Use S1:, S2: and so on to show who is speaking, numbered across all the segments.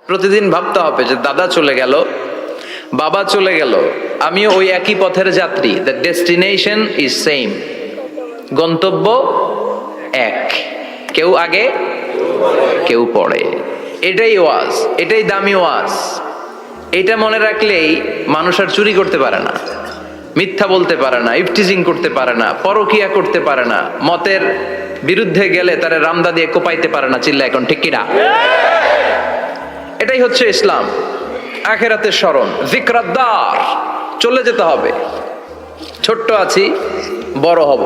S1: প্রতিদিন ভাবতে হবে যে দাদা চলে গেল, বাবা চলে গেল, আমি ওই একই পথের যাত্রী। দ্য ডেস্টিনেশন ইজ সেম, গন্তব্য এক, কেউ আগে কেউ পরে। এটাই ওয়াজ, এটাই দামি ওয়াজ। এটা মনে রাখলেই মানুষ আর চুরি করতে পারে না, মিথ্যা বলতে পারে না, ইফটিজিং করতে পারে না, পরকিয়া করতে পারে না, মতের বিরুদ্ধে গেলে তারা রামদা দিয়ে কোপাইতে পারে না। চিল্লা এখন ঠিক কিনা? এটাই হচ্ছে ইসলাম। আখিরাতের স্মরণ, যিকরাদ্দার, চলে যেতে হবে। ছোট্ট আছি, বড় হব।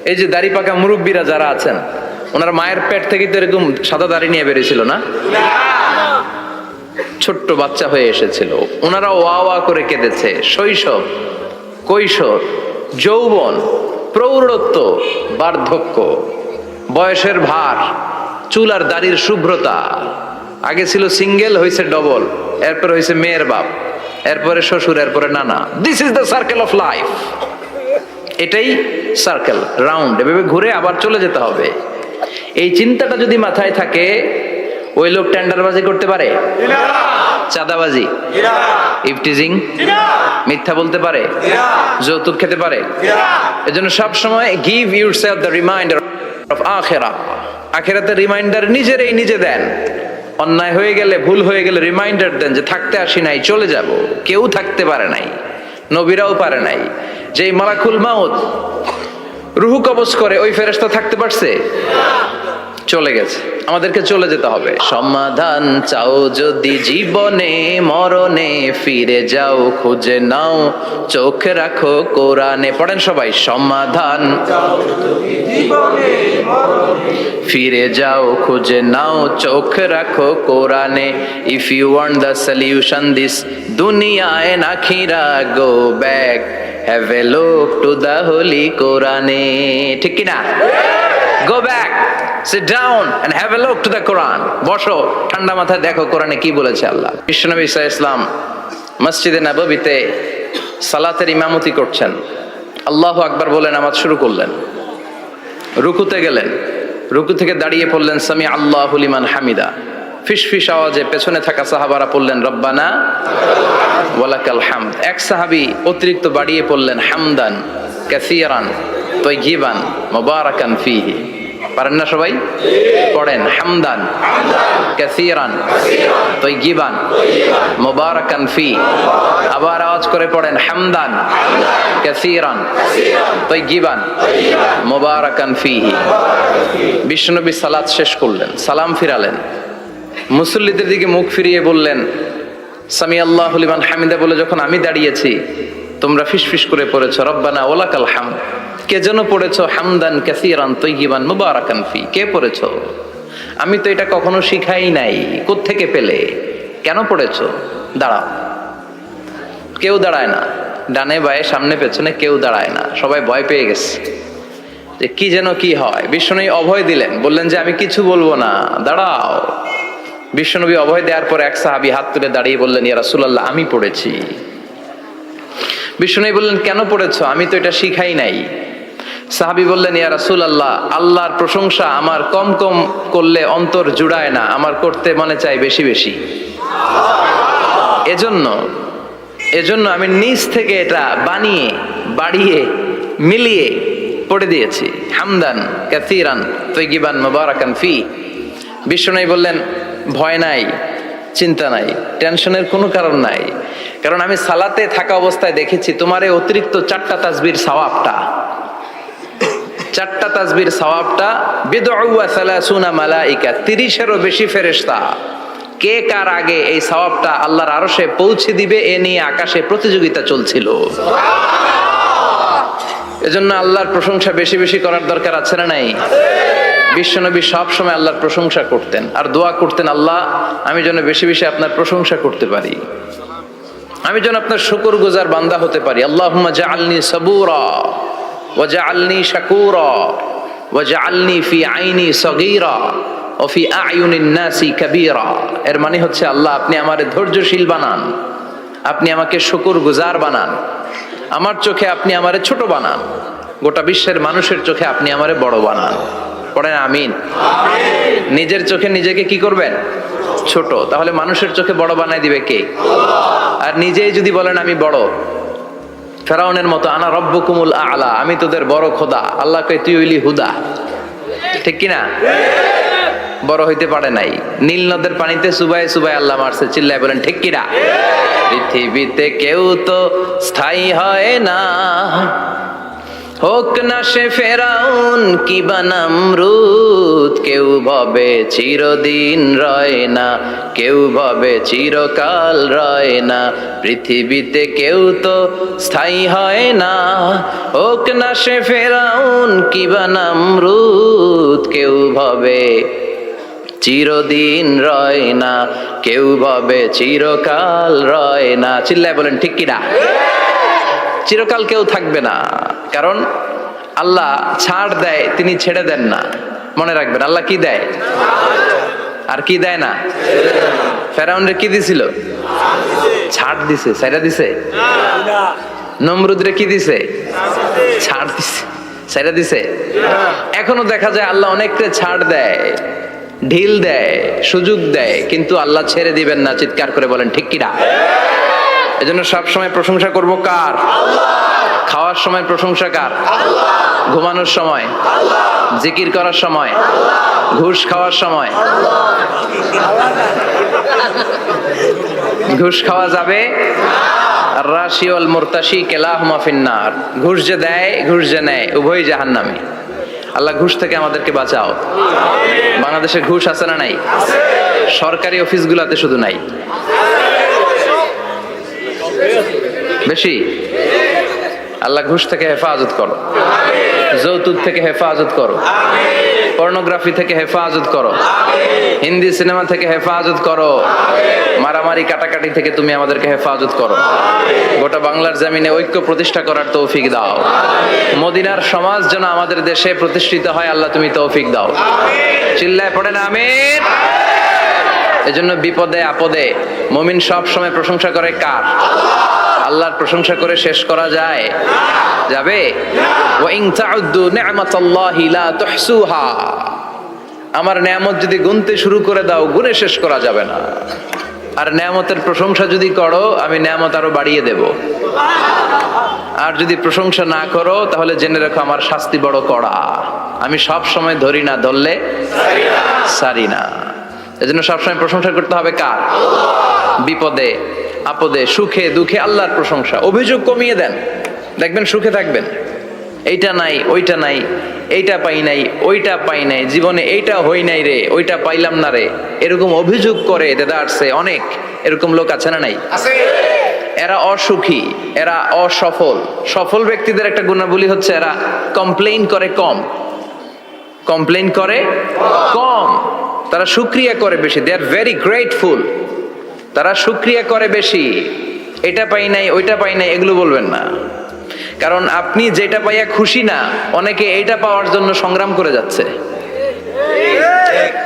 S1: এই যে দাড়ি পাকা মুরব্বীরা যারা আছেন, ওনার মায়ের পেট থেকে তো এরকম সাদা দাড়ি নিয়ে বেরিয়েছিল না? ছোট্ট বাচ্চা হয়ে এসেছিল, ওনারা ওয়া ওয়া করে কেঁদেছে। শৈশব, কৈশোর, যৌবন, প্রৌঢ়ত্ব, বার্ধক্য, বয়সের ভার, চুল আর দাড়ির শুভ্রতা। আগে ছিল সিঙ্গেল, হয়েছে ডবল, এরপর হয়েছে মেয়ের বাপ, এরপরে শ্বশুর, এরপরে নানা। This is the circle of life. এটাই সার্কেল, রাউন্ড, এভাবে ঘুরে আবার চলে যেতে হবে। এই চিন্তাটা যদি মাথায় থাকে, ওই লোক টেন্ডারবাজি করতে পারে, চাঁদাবাজি, ইফটিজিং, মিথ্যা বলতে পারে, যৌতুক খেতে পারে। এজন্য সব সময় give yourself the reminder of আখিরাহ। আখিরাতের রিমাইন্ডার নিজেরই নিজে দেন। অন্যায় হয়ে গেলে, ভুল হয়ে গেলে রিমাইন্ডার দেন যে থাকতে আসি নাই, চলে যাব। কেউ থাকতে পারে নাই, নবীরাও পারে নাই। যেই মালাকুল মাউত রুহু কবজ করে, ওই ফেরেশতা থাকতে পারছে? চলে গেছে। আমাদেরকে চলে যেতে হবে। সমাধান চাও যদি জীবনে, মরণে ফিরে যাও, খুঁজে নাও, চোখ রাখো কোরআনে। পড়েন সবাই, সমাধান ফিরে যাও, খুঁজে নাও, চোখ রাখো কোরআনে। If you want the solution this দুনিয়া এন্ড আখিরা, go back, have a look to the holy কোরআনে। ঠিক কিনা? Go back, sit down and have a look to the Quran. বসো, ঠান্ডা মাথায় দেখো কোরআনে কি বলেছে আল্লাহ। বিশ্বনবী সাল্লাল্লাহু আলাইহি ওয়াসাল্লাম মসজিদে নববীতে সালাতের ইমামতি করছেন। আল্লাহু আকবার বলে নামাজ শুরু করলেন। রুকুতে গেলেন, রুকু থেকে দাঁড়িয়ে পড়লেন সামি আল্লাহু লিমান হামিদা। ফিসফিস আওয়াজে পেছনে থাকা সাহাবারা পড়লেন রব্বানা ওয়ালাকাল হামদ। এক সাহাবী অতিরিক্ত বাড়িয়ে পড়লেন হামদান কাসীরান তাইয়িবান মুবারাকান ফীহি। পারেন না সবাই? পড়েন, হামদান কাসীরান তাইয়িবান মুবারাকান ফী। আবার আওয়াজ করে পড়েন, হামদান কাসীরান তাইয়িবান মুবারাকান ফীহি। বিশ্বনবী সালাত শেষ করলেন, সালাম ফিরালেন, মুসল্লিদের দিকে মুখ ফিরিয়ে বললেন সামি আল্লাহু লিমান হামিদা বলে যখন আমি দাঁড়িয়েছি, তোমরা ফিসফিস করে পড়েছো রব্বানা ওয়ালাকাল হামদ। কে যেন পড়েছো হামদান কাসীরান তাইয়িবান মুবারাকান ফী। কে পড়েছো? আমি তো এটা কখনো শিখাই নাই, কোত্থেকে পেলে? কেন পড়েছো? দাঁড়াও। কেউ দাঁড়ায় না, ডানে বায়ে সামনে পেছনে কেউ দাঁড়ায় না, সবাই ভয় পেয়ে গেছে যে কি যেন কি হয়। বিশ্বনবী অভয় দিলেন, বললেন যে আমি কিছু বলবো না, দাঁড়াও। বিশ্বনবী অভয় দেওয়ার পর এক সাহাবী হাত তুলে দাঁড়িয়ে বললেন, ইয়া রাসূলুল্লাহ, আমি পড়েছি। বিশ্বনবী বললেন, কেন পড়েছো? আমি তো এটা শিখাই নাই। সাহাবী বললেন, ইয়া রাসূলুল্লাহ, আল্লাহর প্রশংসা আমার কম কম করলে অন্তর জুড়ায় না, আমার করতে মনে চাই বেশি বেশি। এজন্য আমি নিজ থেকে এটা বানিয়ে বাড়িয়ে মিলিয়ে পড়ে দিয়েছি, হামদান কাসীরান তাইয়িবান মুবারাকান ফী। বিশ্বনবী বললেন, ভয় নাই, চিন্তা নাই, টেনশনের কোনো কারণ নাই, কারণ আমি সালাতে থাকা অবস্থায় দেখেছি তোমার এই অতিরিক্ত চারটা তাসবির সওয়াবটা, চারটা তাসবির সওয়াবটা বিদউ ওয়া সালাসুনা মালাইকা, 30-এরও বেশি ফেরেশতা কে কার আগে এই সওয়াবটা আল্লাহর আরশে পৌঁছে দিবে এ নিয়ে আকাশে প্রতিযোগিতা চলছিল। এজন্য আল্লাহর প্রশংসা বেশি বেশি করার দরকার আছে না নাই? বিশ্বনবী সব সময় আল্লাহর প্রশংসা করতেন আর দোয়া করতেন, আল্লাহ আমি যেন বেশি বেশি আপনার প্রশংসা করতে পারি, আমি যেন আপনার শুকরগুজার বান্দা হতে পারি। আল্লাহুম্মা জাআলনি সাবুরা ওয়া জাআলনি শাকুরা ওয়া জাআলনি ফি আইনি সগীরা ওয়া ফি আয়ুনিন নাসি কাবীরা। এর মানে হচ্ছে, আল্লাহ আপনি আমারে ধৈর্যশীল বানান, আপনি আমাকে শুকরগুজার বানান, আমার চোখে আপনি আমারে ছোট বানান, গোটা বিশ্বের মানুষের চোখে আপনি আমারে বড় বানান। পড়েন আমিন। নিজের চোখে নিজেকে কি করবেন? ছোট। তাহলে মানুষের চোখে বড় বানায় দিবে কে? আর নিজেই যদি বলেন আমি বড়, ফেরাউনের মতো, আনা রব্বুকুমুল আ'লা, আমি তোদের বড় খোদা, আল্লাহ কয় তুই হইলি হুদা, ঠিক কিনা? বড় হইতে পারে নাই। নীল নদের পানিতে সুবাই সুবাই আল্লাহ মারছে, চিল্লায় বলেন ঠিক কিনা? পৃথিবীতে কেউ তো স্থায়ী হয় না, হোক না সে ফেরাউন কিবা নমরুদ, কেউ ভাবে চিরদিন রয় না, কেউ ভাবে চিরকাল রয় না। পৃথিবীতে কেউ তো স্থায়ী হয় না, হোক না সে ফেরাউন কিবা নমরুদ, কেউ ভাবে চিরদিন রয় না, কেউ ভাবে চিরকাল রয় না। চিল্লায় বলেন ঠিক কিনা? চিরকাল কেউ থাকবে না, কারণ আল্লাহ ছাড় দেয়, তিনি ছেড়ে দেন না। মনে রাখবেন, আল্লাহ কি দেয় আর কি দেয় না। ফেরাউনরে কি দিছিল? ছাড় দিছে, ছাইরা দিছে। নমরুদরে কি দিছে? ছাড় দিছে, ছাইরা দিছে। এখনো দেখা যায় আল্লাহ অনেককে ছাড় দেয়, ঢিল দেয়, সুযোগ দেয়, কিন্তু আল্লাহ ছেড়ে দিবেন না। চিৎকার করে বলেন ঠিক কিনা? এজন্য সব সময় প্রশংসা করব কার? খাওয়ার সময় প্রশংসা কার? ঘুমানোর সময়, জিকির করার সময়, ঘুষ খাওয়ার সময়। ঘুষ খাওয়া যাবে? রাশি ওয়াল মুরতাশি কিলাহুমা ফিন্নার। ঘুষ যে দেয়, ঘুষ যে নেয়, উভয়ই জাহান্নামে। আল্লাহ ঘুষ থেকে আমাদেরকে বাঁচাও। বাংলাদেশে ঘুষ আছে না নাই? সরকারি অফিসগুলোতে শুধু নাই, বেশি। আল্লাহ ঘুষ থেকে হেফাজত করো, যৌতুক থেকে হেফাজত করো, পর্নোগ্রাফি থেকে হেফাজত করো, হিন্দি সিনেমা থেকে হেফাজত করো, মারামারি কাটাকাটি থেকে তুমি আমাদেরকে হেফাজত করো। গোটা বাংলার জমিনে ঐক্য প্রতিষ্ঠা করার তৌফিক দাও। মদিনার সমাজ যেন আমাদের দেশে প্রতিষ্ঠিত হয়, আল্লাহ তুমি তৌফিক দাও। চিল্লায় পড়েন আমিন। এজন্য বিপদে আপদে মুমিন সব সময় প্রশংসা করে কার? আল্লাহর প্রশংসা করে শেষ করা যায়? যাবে? ওয়া ইন তাউদ্দু নি'মাতাল্লাহি লা তুহসুহা। আমার নেয়ামত যদি গুনতে শুরু করে দাও, গুনে শেষ করা যাবে না। আর নেয়ামতের প্রশংসা যদি করো, আমি নেয়ামত আরো বাড়িয়ে দেব। আর যদি প্রশংসা না করো, তাহলে জেনে রাখো আমার শাস্তি বড় কড়া। আমি সব সময় ধরি না, ধরলে সারি না। এজন্য সবসময় প্রশংসা করতে হবে কার? বিপদে আপদে, সুখে দুঃখে আল্লাহর প্রশংসা। অভিযোগ কমিয়ে দেন, দেখবেন সুখে থাকবেন। এইটা নাই, ওইটা নাই, এইটা পাই নাই, ওইটা পাই নাই, জীবনে এইটা হই নাই রে, ওইটা পাইলাম না রে, এরকম অভিযোগ করে দেদারছে অনেক। এরকম লোক আছে না নাই? এরা অসুখী, এরা অসফল। সফল ব্যক্তিদের একটা গুণাবলী হচ্ছে এরা কমপ্লেইন করে কম, কমপ্লেইন করে কম, তারা শুকরিয়া করে বেশি। দে আর ভেরি গ্রেটফুল। তারা শুকরিয়া করে বেশি। এটা পাই নাই, ওইটা পাই নাই, এগুলো বলবেন না। কারণ আপনি যেটা পাইয়া খুশি না, অনেকে এইটা পাওয়ার জন্য সংগ্রাম করে যাচ্ছে।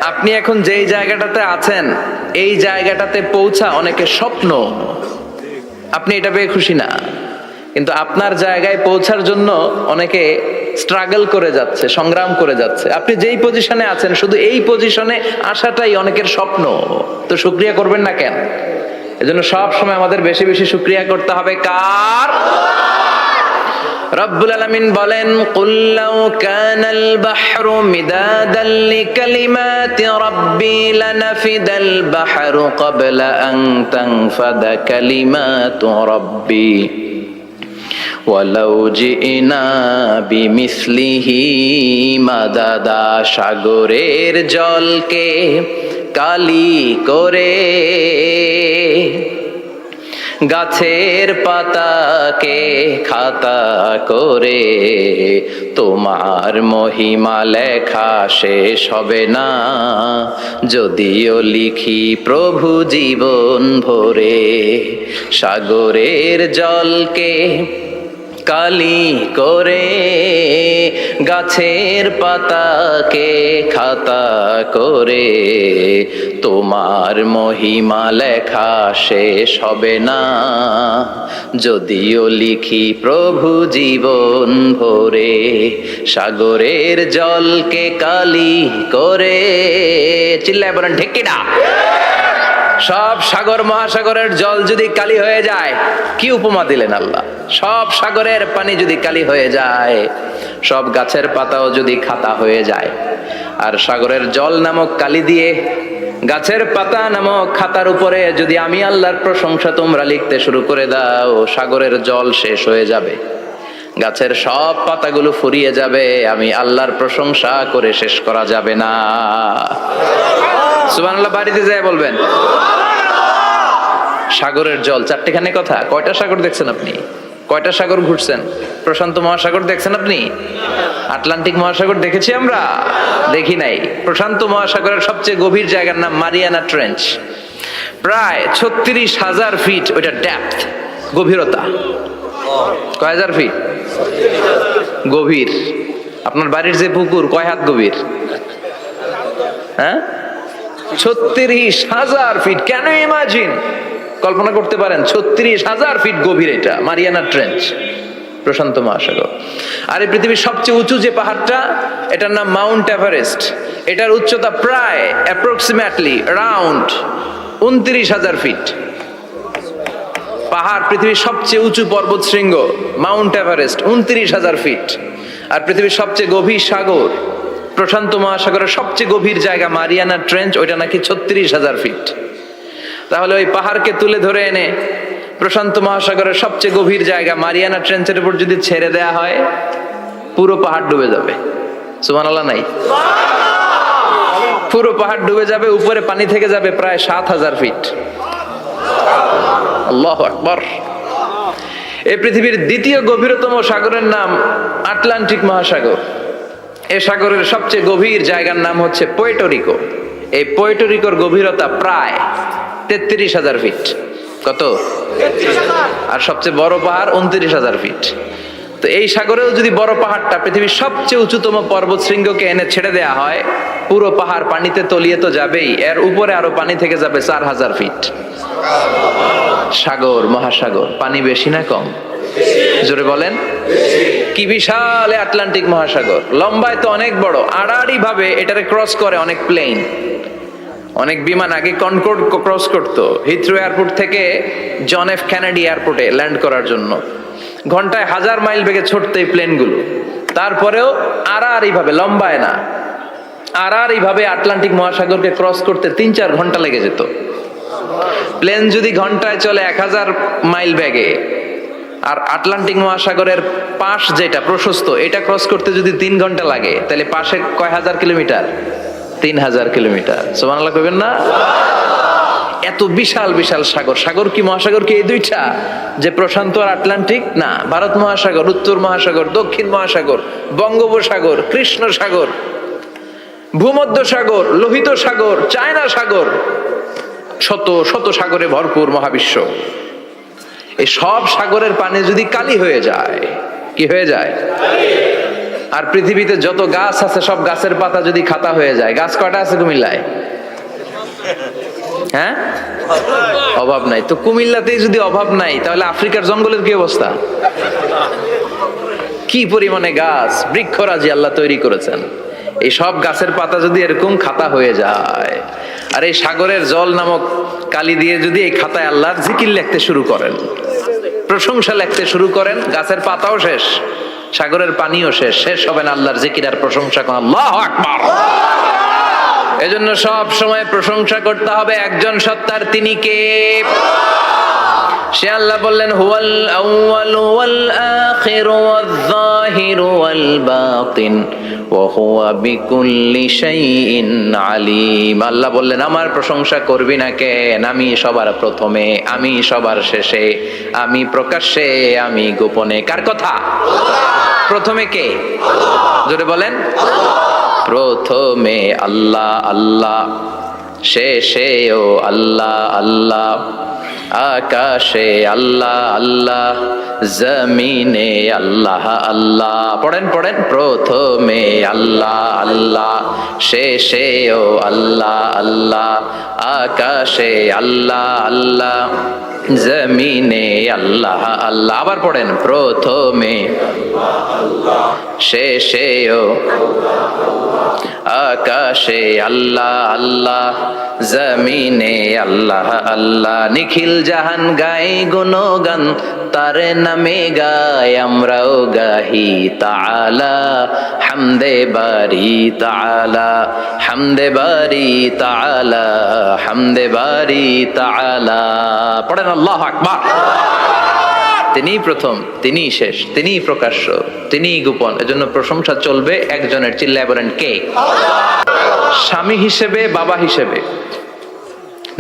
S1: আপনি এখন যেই জায়গাটাতে আছেন, এই জায়গাটাতে পৌঁছা অনেকে স্বপ্ন। আপনি এটা পেয়ে খুশি না, কিন্তু আপনার জায়গায় পৌঁছার জন্য অনেকে স্ট্রাগল করে যাচ্ছে, সংগ্রাম করে যাচ্ছে। আপনি যেই পজিশনে আছেন, শুধু এই পজিশনে আসাটাই অনেকের স্বপ্ন। তো শুকরিয়া করবেন না কেন? এজন্য সব সময় আমাদের বেশি বেশি শুকরিয়া করতে হবে কার? রব্বুল আলামিন বলেন, কুল লাউ কানাল বাহরু মিদাদান লিকালিমাতি রাব্বি লানাফিদাল বাহরু ক্বাবলা আন তানফাদা কালিমাতু রাব্বি ওয়ালাউ জিনা বিমিসলিহি মাদাদা। সাগরের জলকে কালি করে, গাছের পাতাকে খাতা করে, তোমার মহিমা লেখা শেষ হবে না, যদিও লিখি প্রভু জীবন ভরে। সাগরের জলকে কালি করে, গাছের পাতাকে খাতা করে, তোমার মহিমা লেখা শেষ হবে না, যদিও লিখি প্রভু জীবন ভরে। সাগরের জলকে কালি করে, চিল্লায় বলেন ঠিক কিনা? সব সাগর মহাসাগরের জল যদি কালি হয়ে যায়, কি উপমা দিলেন আল্লাহ! সব সাগরের পানি যদি কালি হয়ে যায়, সব গাছের পাতাও যদি খাতা হয়ে যায়, আর সাগরের জল নামক কালি দিয়ে গাছের পাতা নামক খাতার উপরে যদি আমি আল্লাহর প্রশংসা তোমরা লিখতে শুরু করে দাও, সাগরের জল শেষ হয়ে যাবে, গাছের সব পাতাগুলো ফুরিয়ে যাবে, আমি আল্লাহর প্রশংসা করে শেষ করা যাবে না। সুবহানাল্লাহ বাড়িতে যায় বলবেন। সাগরের জল, চারটেখানে কথা। কয়টা সাগর দেখছেন আপনি? কয়টা সাগর ঘুরছেন? প্রশান্ত মহাসাগর দেখছেন আপনি? আটলান্টিক মহাসাগর দেখেছি আমরা? দেখি নাই। প্রশান্ত মহাসাগরের সবচেয়ে গভীর জায়গার নাম মারিয়ানা ট্রেঞ্চ। প্রায় 36,000 ফিট ওইটা ডেপথ, গভীরতা। কয় হাজার ফিট গভীর? আপনার বাড়ির যে পুকুর কয় হাত গভীর? হ্যাঁ, 36,000 ফিট। কেন ইমাজিন, কল্পনা করতে পারেন 36,000 ফিট গভীর এটা মারিয়ানা ট্রেঞ্চ, প্রশান্ত মহাসাগর। আর এই পৃথিবীর সবচেয়ে উঁচু যে পাহাড়টা, এটার নাম মাউন্ট এভারেস্ট। এটার উচ্চতা প্রায় অ্যাপ্রক্সিমেটলি রাউন্ড 29,000 ফিট। পাহাড়, পৃথিবীর সবচেয়ে উঁচু পর্বত শৃঙ্গ মাউন্ট এভারেস্ট 29,000 ফিট। আর পৃথিবীর সবচেয়ে গভীর সাগর, প্রশান্ত মহাসাগরের সবচেয়ে গভীর জায়গা মারিয়ানা ট্রেঞ্চ, ওইটা নাকি 36,000 ফিট। তাহলে ওই পাহাড়কে তুলে ধরে এনে প্রশান্ত মহাসাগরের সবচেয়ে গভীর জায়গা মারিয়ানা ট্রেঞ্চের উপর যদি ছেড়ে দেয়া হয়, পুরো পাহাড় ডুবে যাবে। সুবহানাল্লাহ নাই? পুরো পাহাড় ডুবে যাবে, উপরে পানি থেকে যাবে প্রায় 7,000 ফিট। আল্লাহু আকবার। এই পৃথিবীর দ্বিতীয় গভীরতম সাগরের নাম আটলান্টিক মহাসাগর। এই সাগরের সবচেয়ে গভীর জায়গার নাম হচ্ছে পুয়ের্টো। এই পুয়ের্টো গভীরতা প্রায় 33,000 ফিট। কত? আর সবচেয়ে বড় পাহাড় 29,000 ফিট। তো এই সাগরেও যদি বড় পাহাড়টা, পৃথিবীর সবচেয়ে উঁচুতম পর্বত শৃঙ্গকে এনে ছেড়ে দেয়া হয়, পুরো পাহাড় পানিতে তলিয়ে তো যাবেই, এর উপরে আরো পানি থেকে যাবে 4,000 ফিট। সাগর, মহাসাগর, পানি বেশি না কম? জোরে বলেন। কি বিশাল আটলান্টিক মহাসাগর! লম্বায় তো অনেক বড়, আড়াআড়ি ভাবে এটারে ক্রস করে অনেক প্লেন, অনেক বিমান। আগে কনকর্ড ক্রস করতো হিথ্রো এয়ারপোর্ট থেকে জন এফ কেনেডি এয়ারপোর্টে ল্যান্ড করার জন্য। ঘন্টায় 1000 মাইল বেগে ছুটতো এই প্লেনগুলো। তারপরেও আড়াআড়ি ভাবে, লম্বায় না, আড়াআড়ি ভাবে আটলান্টিক মহাসাগরকে ক্রস করতে 3-4 ঘন্টা লেগে যেত। প্লেন যদি ঘন্টায় চলে 1000 মাইল বেগে, আর আটলান্টিক মহাসাগরের পাশ যেটা প্রশস্ত, এটা ক্রস করতে যদি 3 ঘন্টা লাগে, তাহলে পাশে কয় হাজার কিলোমিটার? 3,000 কিলোমিটার। সুবহানাল্লাহ কইবেন না? এত বিশাল বিশাল সাগর। সাগর কি, মহাসাগর কি এই দুইটা, যে প্রশান্ত আর আটলান্টিক? না, ভারত মহাসাগর, উত্তর মহাসাগর, দক্ষিণ মহাসাগর, বঙ্গোপসাগর, কৃষ্ণ সাগর, ভূমধ্য সাগর, লোহিত সাগর, চায়না সাগর, শত শত সাগরে ভরপুর মহাবিশ্ব। এই সব সাগরের পানি যদি কালি হয়ে যায়, কি হয়ে যায়? আর পৃথিবীতে যত গাছ আছে, সব গাছের পাতা যদি খাতা হয়ে যায়, গাছ কয়টা আছে কুমিল্লায়? হ্যাঁ, অভাব নাই। তো কুমিল্লাতেই যদি অভাব নাই, তাহলে আফ্রিকার জঙ্গলের কি অবস্থা? কি পরিমাণে গাছ, বৃক্ষরাজি আল্লাহ তৈরি করেছেন। এই সব গাছের পাতা যদি এরকম খাতা হয়ে যায়, আর এই সাগরের জল নামক কালি দিয়ে যদি এই খাতায় আল্লাহর জিকির লিখতে শুরু করেন, প্রশংসা লিখতে শুরু করেন, গাছের পাতাও শেষ, সাগরের পানিও শেষ, শেষ হবে না আল্লাহর জিকির আর প্রশংসা করেন। আল্লাহু আকবার। এজন্য সব সময় প্রশংসা করতে হবে একজন সত্তার, তিনি কে? সে আল্লাহ বললেন, হুয়াল আউয়ালু ওয়াল আখিরু ওয়াল যাহিরু ওয়াল বাতিন ওয়া হুয়া বিকুল্লি শাইইন আলিম। আল্লাহ বললেন, আমার প্রশংসা করবি না কেন? আমি সবার প্রথমে, আমি সবার শেষে, আমি প্রকাশ্যে, আমি গোপনে। কার কথা? প্রথমে কে? জোরে বলেন। প্রথমে আল্লাহ আল্লাহ, শেষেও আল্লাহ আল্লাহ, আকাশে আল্লাহ আল্লাহ, জমিনে আল্লাহ আল্লাহ। পড়েন পড়েন, প্রথমে আল্লাহ আল্লাহ, শেষেও আল্লাহ আল্লাহ, আকাশে আল্লাহ আল্লাহ, জমিনে আল্লাহ আল্লাহ। আবার পড়েন, প্রথমে শেষেও আকাশে আল্লাহ আল্লাহ, জমিনে আল্লাহ আল্লাহ। নিখিল জাহান গাই গুণগান, তার নামে গাই আমরাও গাহি তাআলা, হামদে বারি তাআলা, হামদে বারি তাআলা, হামদে বারি তাআলা। পড়েন আল্লাহু আকবার। তিনিই প্রথম, তিনিই শেষ, তিনিই প্রকাশ্য, তিনিই গোপন। এজন্য প্রশংসা চলবে একজনের। চিল্লায় বলেন কে? স্বামী হিসেবে, বাবা হিসেবে,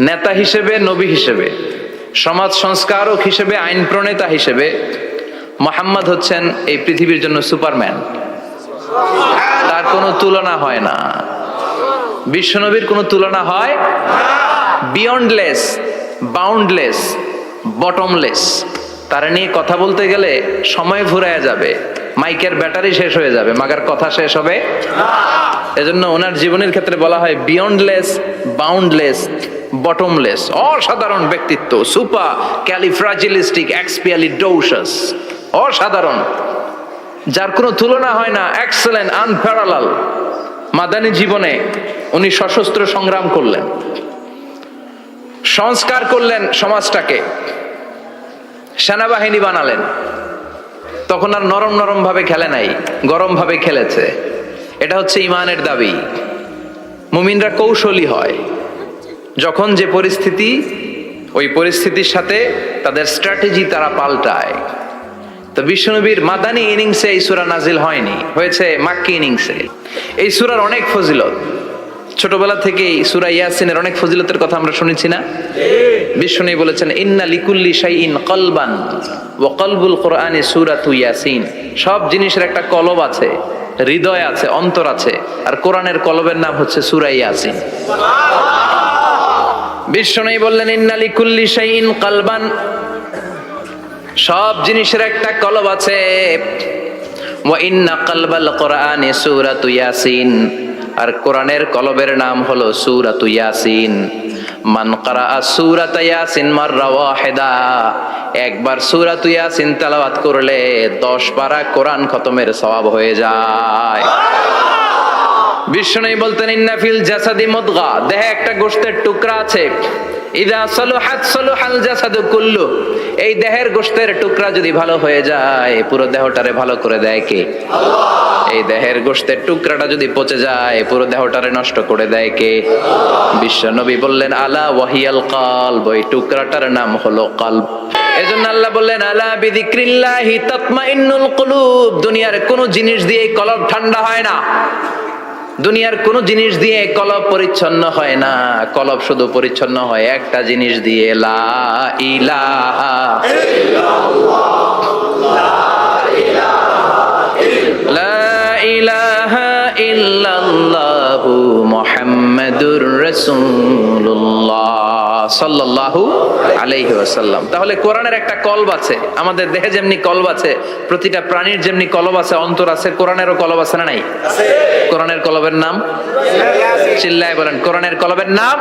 S1: নেতা হিসেবে, নবী হিসেবে, সমাজ সংস্কারক হিসেবে, আইন প্রণেতা হিসেবে মুহাম্মদ হচ্ছেন এই পৃথিবীর জন্য সুপারম্যান। তার কোনো তুলনা হয় না। বিশ্বনবীর কোনো তুলনা হয়? Beyondless, boundless, bottomless. তার নিয়ে কথা বলতে গেলে সময় ফুরায় যাবে, মাইকের ব্যাটারি শেষ হয়ে যাবে, মাগার কথা শেষ হবে। এজন্য ওনার জীবনের ক্ষেত্রে বলা হয় বিয়ন্ডলেস, বাউন্ডলেস, বটমলেস। অসাধারণ ব্যক্তিত্ব, সুপার ক্যালিফ্রাজিলিস্টিক এক্সপিয়ালিডোসাস, অসাধারণ, যার কোনো তুলনা হয় না, এক্সেলেন্ট, আনপ্যারালাল। মাদানী জীবনে উনি সশস্ত্র সংগ্রাম করলেন, সংস্কার করলেন সমাজটাকে, সেনাবাহিনী বানালেন। তখন আর নরম নরম ভাবে খেলে নাই, গরম ভাবে খেলেছে। এটা হচ্ছে ইমানের দাবি। মুমিনরা কৌশলী হয়। যখন যে পরিস্থিতি, ওই পরিস্থিতির সাথে তাদের স্ট্র্যাটেজি তারা পাল্টায়। তো বিশ্বনবীর মাদানী ইনিংসে এই সূরা নাজিল হয়নি, হয়েছে মাক্কি ইনিংসে। এই সূরার অনেক ফজিলত, ছোটবেলা থেকেই সূরা ইয়াসিনের অনেক ফজিলতের কথা আমরা শুনেছি না? বিশ্বনবী বলেছেন, ইন্না লিকুল্লি শাইইন কলবান ওয়া কলবুল কোরআনি সূরাতু ইয়াসিন। সব জিনিসের একটা কলব আছে, হৃদয় আছে, অন্তর আছে, আর কোরআনের কলবের নাম হচ্ছে সূরা ইয়াসিন। বিশ্বনবী বললেন, ইন্না লিকুল্লি শাইইন কলবান, সব জিনিসের একটা কলব আছে। ওয়া ইন্না কলবাল কোরআনি সূরাতু ইয়াসিন, আর কোরআনের কলবের নাম হলো সূরাতু ইয়াসিন। মান ক্বারাআ সূরাতা ইয়াসিন মাররা ওয়াহিদা, একবার সূরাতু ইয়াসিন তেলাওয়াত করলে 10 পারা কোরআন খতমের সওয়াব হয়ে যায়। বিশ্বনবী বলতেন, ইন্না ফিল জাসাদি মুদগা, দেহে একটা গোশতের টুকরা আছে। ইযা সালুহাত সালুহাল জাসাদু কুল্লু, এই দেহের গোশতের টুকরা যদি ভালো হয়ে যায়, পুরো দেহটারে ভালো করে দেয় কে? আল্লাহ। এই দেহের গোশতের টুকরাটা যদি পচে যায়, পুরো দেহটারে নষ্ট করে দেয় কে? বিশ্বনবী বললেন, আলা ওয়াহিয়াল কলব, এই টুকরাটার নাম হলো কলব। এজন্য আল্লাহ বললেন, আলা বিযিক্রিল্লাহি তাতমাইন্নুল কুলুব। দুনিয়ার কোন জিনিস দিয়ে কলব ঠান্ডা হয় না, দুনিয়ার কোন জিনিস দিয়ে কলব পরিচ্ছন্ন হয় না। কলব শুধু পরিচ্ছন্ন হয় একটা জিনিস দিয়ে, লা ইলাহা ইল্লাল্লাহু মুহাম্মাদুর রাসূলুল্লাহ সাল্লাল্লাহু আলাইহি ওয়াসাল্লাম। তাহলে কোরআনের একটা কলব আছে। আমাদের দেহে যেমনি কলব আছে, প্রতিটা প্রাণীর যেমনি কলব আছে, অন্তর আছে, কোরআনেরও কলব আছে না নাই? আছে। কোরআনের কলবের নাম? চিল্লায় বলেন, কোরআনের কলবের নাম?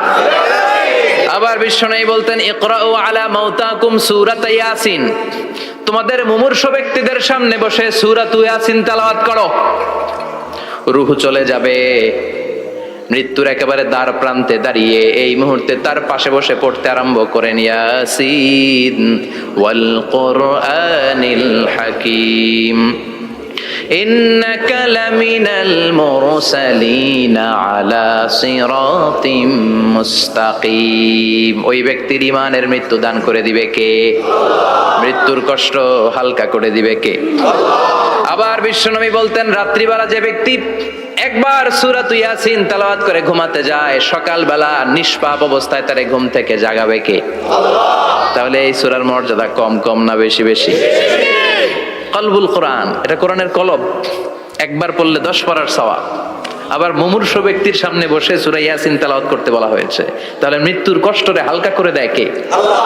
S1: আবার বিশ্বনবী বলতেন, ইকরাউ আলা মাউতাকুম সূরাত ইয়াসিন, তোমাদের মুমূর্ষু ব্যক্তিদের সামনে বসে সূরাত ইয়াসিন তেলাওয়াত করো। রূহ চলে যাবে, মৃত্যুর একেবারে দ্বার প্রান্তে দাঁড়িয়ে এই মুহূর্তে তার পাশে বসে পড়তে আরম্ভ করেন, ইয়াসিন ওয়াল কুরআনিল হাকীম ইন্নাকা লামিনাল মুরসালিনা আলা সিরাতিম মুস্তাকিম। ওই ব্যক্তির ঈমানের মৃত্যু দান করে দিবে কে? আল্লাহ। মৃত্যুর কষ্ট হালকা করে দিবে কে? আল্লাহ। আবার বিশ্বনবী বলতেন, রাত্রিবেলা যে ব্যক্তি একবার সূরাত ইয়াসিন তেলাওয়াত করে ঘুমাতে যায়, সকালবেলা নিষ্পাপ অবস্থায় তারে ঘুম থেকে জাগাবে কে? আল্লাহ। তাহলে এই সূরার মর্যাদা কম কম না বেশি বেশি? কলবুল কোরআন, এটা কোরআনের কলব, একবার পড়লে 10 পারার সওয়াব। আবার মুমূর্ষু ব্যক্তির সামনে বসে সূরা ইয়াসিন তেলাওয়াত করতে বলা হয়েছে। তাহলে মৃত্যুর কষ্টরে হালকা করে দেয় কে? আল্লাহ।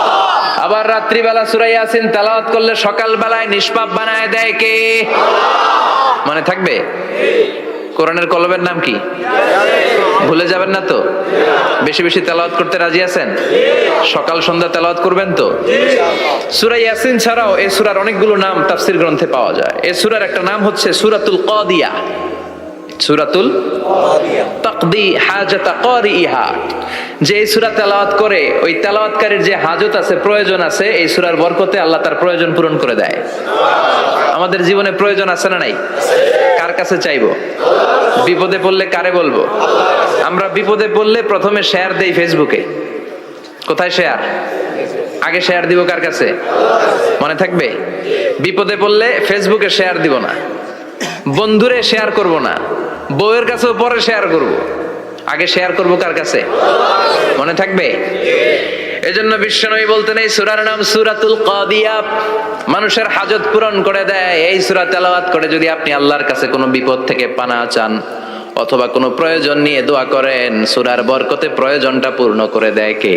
S1: আবার রাত্রিবেলা সূরা ইয়াসিন তেলাওয়াত করলে সকালবেলায় নিষ্পাপ বানায় দেয় কে? মনে থাকবে? কোরআনের কলমের নাম কি? ভুলে যাবেন না তো? বেশি বেশি তেলাওয়াত করতে রাজি আছেন? সকাল সন্ধ্যা তেলাওয়াত করবেন তো? সূরা ইয়াসিন ছাড়াও এই সূরার অনেকগুলো নাম তাফসীর গ্রন্থে পাওয়া যায়। এই সূরার একটা নাম হচ্ছে সূরাতুল কাদিয়া। সূরাতুল তাকদি হাজাতা কারিহা। যে এই সূরা তেলাওয়াত করে ওই তেলাওয়াতকারীর যে হাজত আছে, প্রয়োজন আছে, এই সূরার বরকতে আল্লাহ তার প্রয়োজন পূরণ করে দেয়। আমাদের জীবনে প্রয়োজন আছে না নাই? কার কাছে চাইবো? বিপদে পড়লে কারে বলবো? আমরা বিপদে পড়লে প্রথমে শেয়ার দেই ফেসবুকে। কোথায় শেয়ার? আগে শেয়ার দিব কার কাছে? মনে থাকবে? বিপদে পড়লে ফেসবুকে শেয়ার দিব না, বন্ধুরে শেয়ার করব না, বউয়ের কাছেও পরে শেয়ার করব, আগে শেয়ার করব কার কাছে? মনে থাকবে? এজন্য বিশ্বনবী বলতেন এই সূরার নাম সূরাতুল কাদিয়া, মানুষের হাজত পূরণ করে দেয়। এই সূরা তেলাওয়াত করে যদি আপনি আল্লাহর কাছে কোনো বিপদ থেকে পানা চান অথবা কোনো প্রয়োজন নিয়ে দোয়া করেন, সূরার বরকতে প্রয়োজনটা পূর্ণ করে দেয় কে?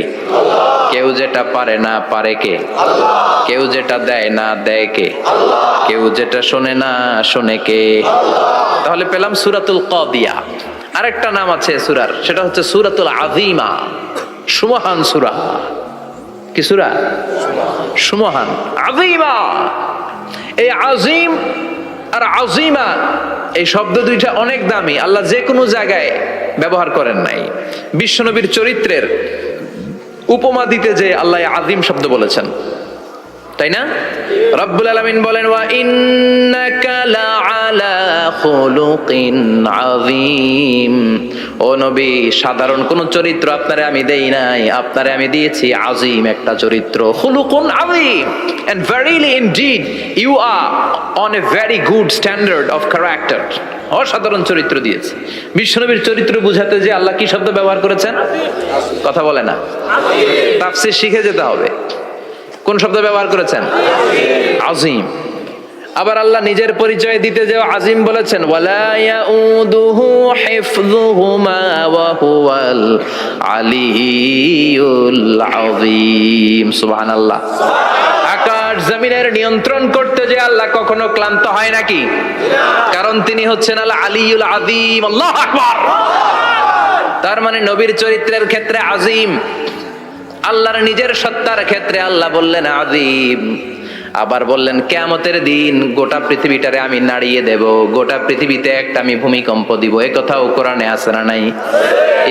S1: কেউ যেটা পারে না পারে কে? কেউ যেটা দেয় না দেয় কে? কেউ যেটা শোনে না শোনে কে? তাহলে পেলাম সূরাতুল কাদিয়া। আরেকটা নাম আছে সূরার, সেটা হচ্ছে সূরাতুল আযীমা, সুমহান সূরা। কি সূরা? সুমহান, আযীমা। এই আযীম আর আযীমা এই শব্দ দুইটা অনেক দামি, আল্লাহ যে কোনো জায়গায় ব্যবহার করেন নাই। বিশ্বনবীর চরিত্রের উপমা দিতে যে আল্লাহ আযীম শব্দ বলেছেন, তাই না? রব্বুল আলামিন বলেন ওয়া ইন্নাকা লাআলা খুলুকিন আযীম। ও নবী, সাধারণ কোন চরিত্র আপনারে আমি দেই নাই, আপনারে আমি দিয়েছি আযীম একটা চরিত্র, খুলুকুন আযীম। And verily indeed you are on a very good standard of character. অসাধারণ চরিত্র দিয়েছে। বিশ্বনবীর চরিত্র বুঝাতে যে আল্লাহ কি শব্দ ব্যবহার করেছেন? কথা বলে না, তাফসীর শিখে যেতে হবে। কোন শব্দ ব্যবহার করেছেন? আযীম। আবার আল্লাহ নিজের পরিচয় দিতে যে আযীম বলেছেন, ওয়ালা ইয়াউদুহু হিফযুহুমা ওয়া হুয়াল আলিয়্যুল আযীম। সুবহানাল্লাহ। আকাশ জমিনের নিয়ন্ত্রণ করতে যে আল্লাহ কখনো ক্লান্ত হয় নাকি? কারণ তিনি হচ্ছেন আল আলিয়্যুল আযীম। আল্লাহু আকবার। তার মানে নবীর চরিত্রের ক্ষেত্রে আযীম, আল্লাহর নিজের সত্তার ক্ষেত্রে আল্লাহ বললেন আযীম। আবার বললেন কিয়ামতের দিন গোটা পৃথিবীটারে আমি নাড়িয়ে দেব, গোটা পৃথিবীতে একটা আমি ভূমিকম্প দিব। এই কথাও কোরআনে আছে না নাই?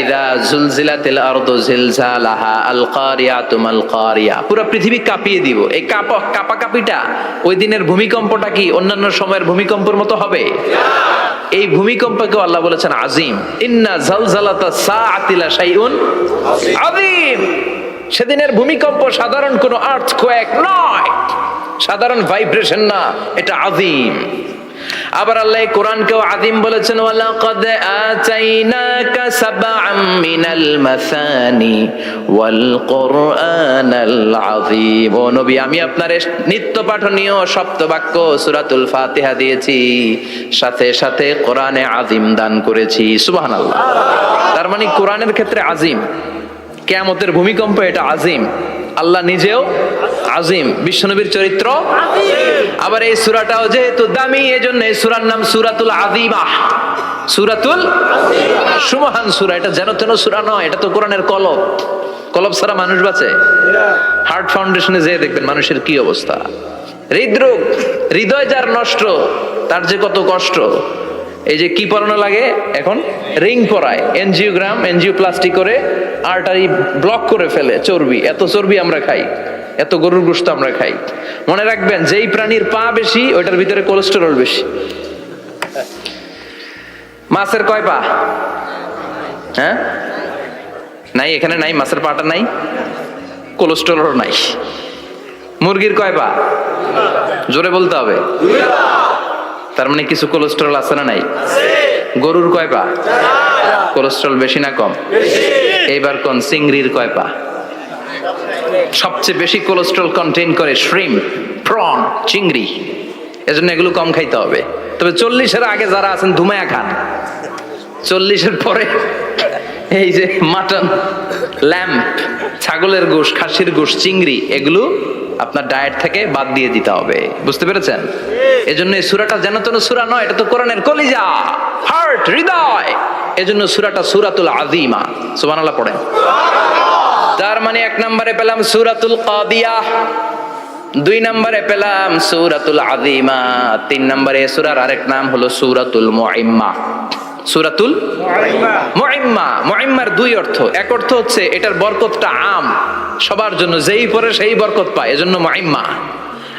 S1: ইযা জুলজিলাতিল আরদু জিলজালাহা আল কারিয়াতু মাল কারিয়া। পুরো পৃথিবী কাঁপিয়ে দিব। এই কাঁপাকাঁপিটা ওই দিনের ভূমিকম্পটা কি অন্যান্য সময়ের ভূমিকম্পের মতো হবে? এই ভূমিকম্পকে আল্লাহ বলেছেন আযীম। ইন্না জালজালাতাস সাআতি লা শাইউন আযীম। সেদিনের ভূমিকম্প সাধারণ কোনো আর্থকোয়েক নয়, সাধারণ ভাইব্রেশন না, এটা আযীম। আবার আল্লাহ কোরআনকেও আযীম বলেছেন, ওয়ালাকাদ আতাইনাকা সাবআম মিনাল মাসানি ওয়াল কুরআনাল আযীম। ও নবী, আমি আপনার নিত্য পাঠনীয় সপ্তবাক্য সূরাতুল ফাতিহা দিয়েছি, সাথে সাথে কোরআনে আযীম দান করেছি। সুবহানাল্লাহ। তার মানে কোরআনের ক্ষেত্রে আযীম, কিয়ামতের ভূমিকম্প এটা আযীম, আল্লাহ নিজেও আযীম, বিশ্বনবীর চরিত্র আযীম। আবার এই সূরাটাও যেহেতু দামি, এজন্য এই সূরার নাম সূরাতুল আযীমা, সূরাতুল আযীমা, সুমহান সূরা। এটা যেন তেন সূরা নয়, এটা তো কোরআনের কলব। কলব ছাড়া মানুষ বাঁচে? হার্ট ফাউন্ডেশনে যেয়ে দেখবেন মানুষের কি অবস্থা। হৃদরোগ, হৃদয় যার নষ্ট, তার যে কত কষ্ট। এই যে কি পরানো লাগে এখন? রিং পরায়, এনজিওগ্রাম, এনজিওপ্লাস্টি করে আর্টারি ব্লক করে ফেলে। চর্বি, এত চর্বি আমরা খাই, এত গরুর গোশত আমরা খাই। মনে রাখবেন, যেই প্রাণীর পা বেশি ওইটার ভিতরে কোলেস্টেরল বেশি। মাছের কয় পা? হ্যাঁ, নাই, এখানে নাই, মাছের পাটা নাই, কোলেস্টেরল নাই। মুরগির কয় পা? জোরে বলতে হবে। তার মানে কিছু কোলেস্টেরল আছে না নাই? গরুর কয় পা? কোলেস্টেরল বেশি না কম? এইবার কোন চিংড়ির কয় পা? সবচেয়ে বেশি কোলেস্টেরল কন্টেইন করে শ্রিম্প, প্রন, চিংড়ি। এজন্য এগুলো কম খাইতে হবে। তবে 40-এর আগে যারা আছেন ধুমায়া খান, 40-এর পরে এই যে মাটন, ল্যাম্প, ছাগলের গোশ, খাসির গোশ, চিংড়ি, এগুলো আপনার ডায়েট থেকে বাদ দিয়ে দিতে হবে। বুঝতে পেরেছেন? এজন্য এই সূরাটা যেন তেন সূরা নয়, এটা তো কোরআনের কলিজা, হার্ট, হৃদয়। এজন্য সূরাটা সূরাতুল আযীমা। সুবহানাল্লাহ পড়েন। তার মানে 1 নম্বরে পেলাম সূরাতুল কাদিয়াহ, 2 নম্বরে পেলাম সূরাতুল আযীমা, 3 নম্বরে সূরার আরেক নাম হলো সূরাতুল মুইম্মা। সূরাতুল মুইম্মা। মুইম্মার 2 অর্থ। এক অর্থ হচ্ছে এটার বরকতটা আম, সবার জন্য, যেই পড়ে সেই বরকত পায়, এজন্য মুইম্মা।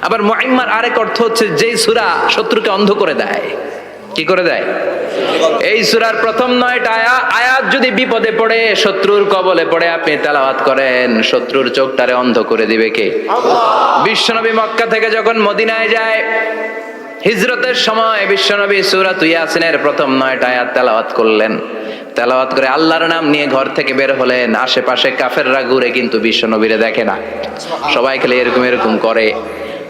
S1: আবার মুইম্মার আরেক অর্থ হচ্ছে যেই সূরা শত্রুকে অন্ধ করে দেয়। কি করে দেয়? এই সূরার প্রথম 9টা আয়াত যদি বিপদে পড়ে, শত্রুর কবলে পড়ে আপনি তেলাওয়াত করেন, শত্রুর চোখটারে অন্ধ করে দিবে কে? আল্লাহ। বিশ্বনবী মক্কা থেকে যখন মদিনায় যায়, হিজরতের সময় বিশ্বনবী সূরাত ইয়াসিনের প্রথম 9টা আয়াত তেলাওয়াত করলেন। তেলাওয়াত করে আল্লাহর নাম নিয়ে ঘর থেকে বের হলেন। আশেপাশে কাফেররা ঘুরে কিন্তু বিশ্বনবীরে দেখে না, সবাই খেলে এরকম এরকম করে,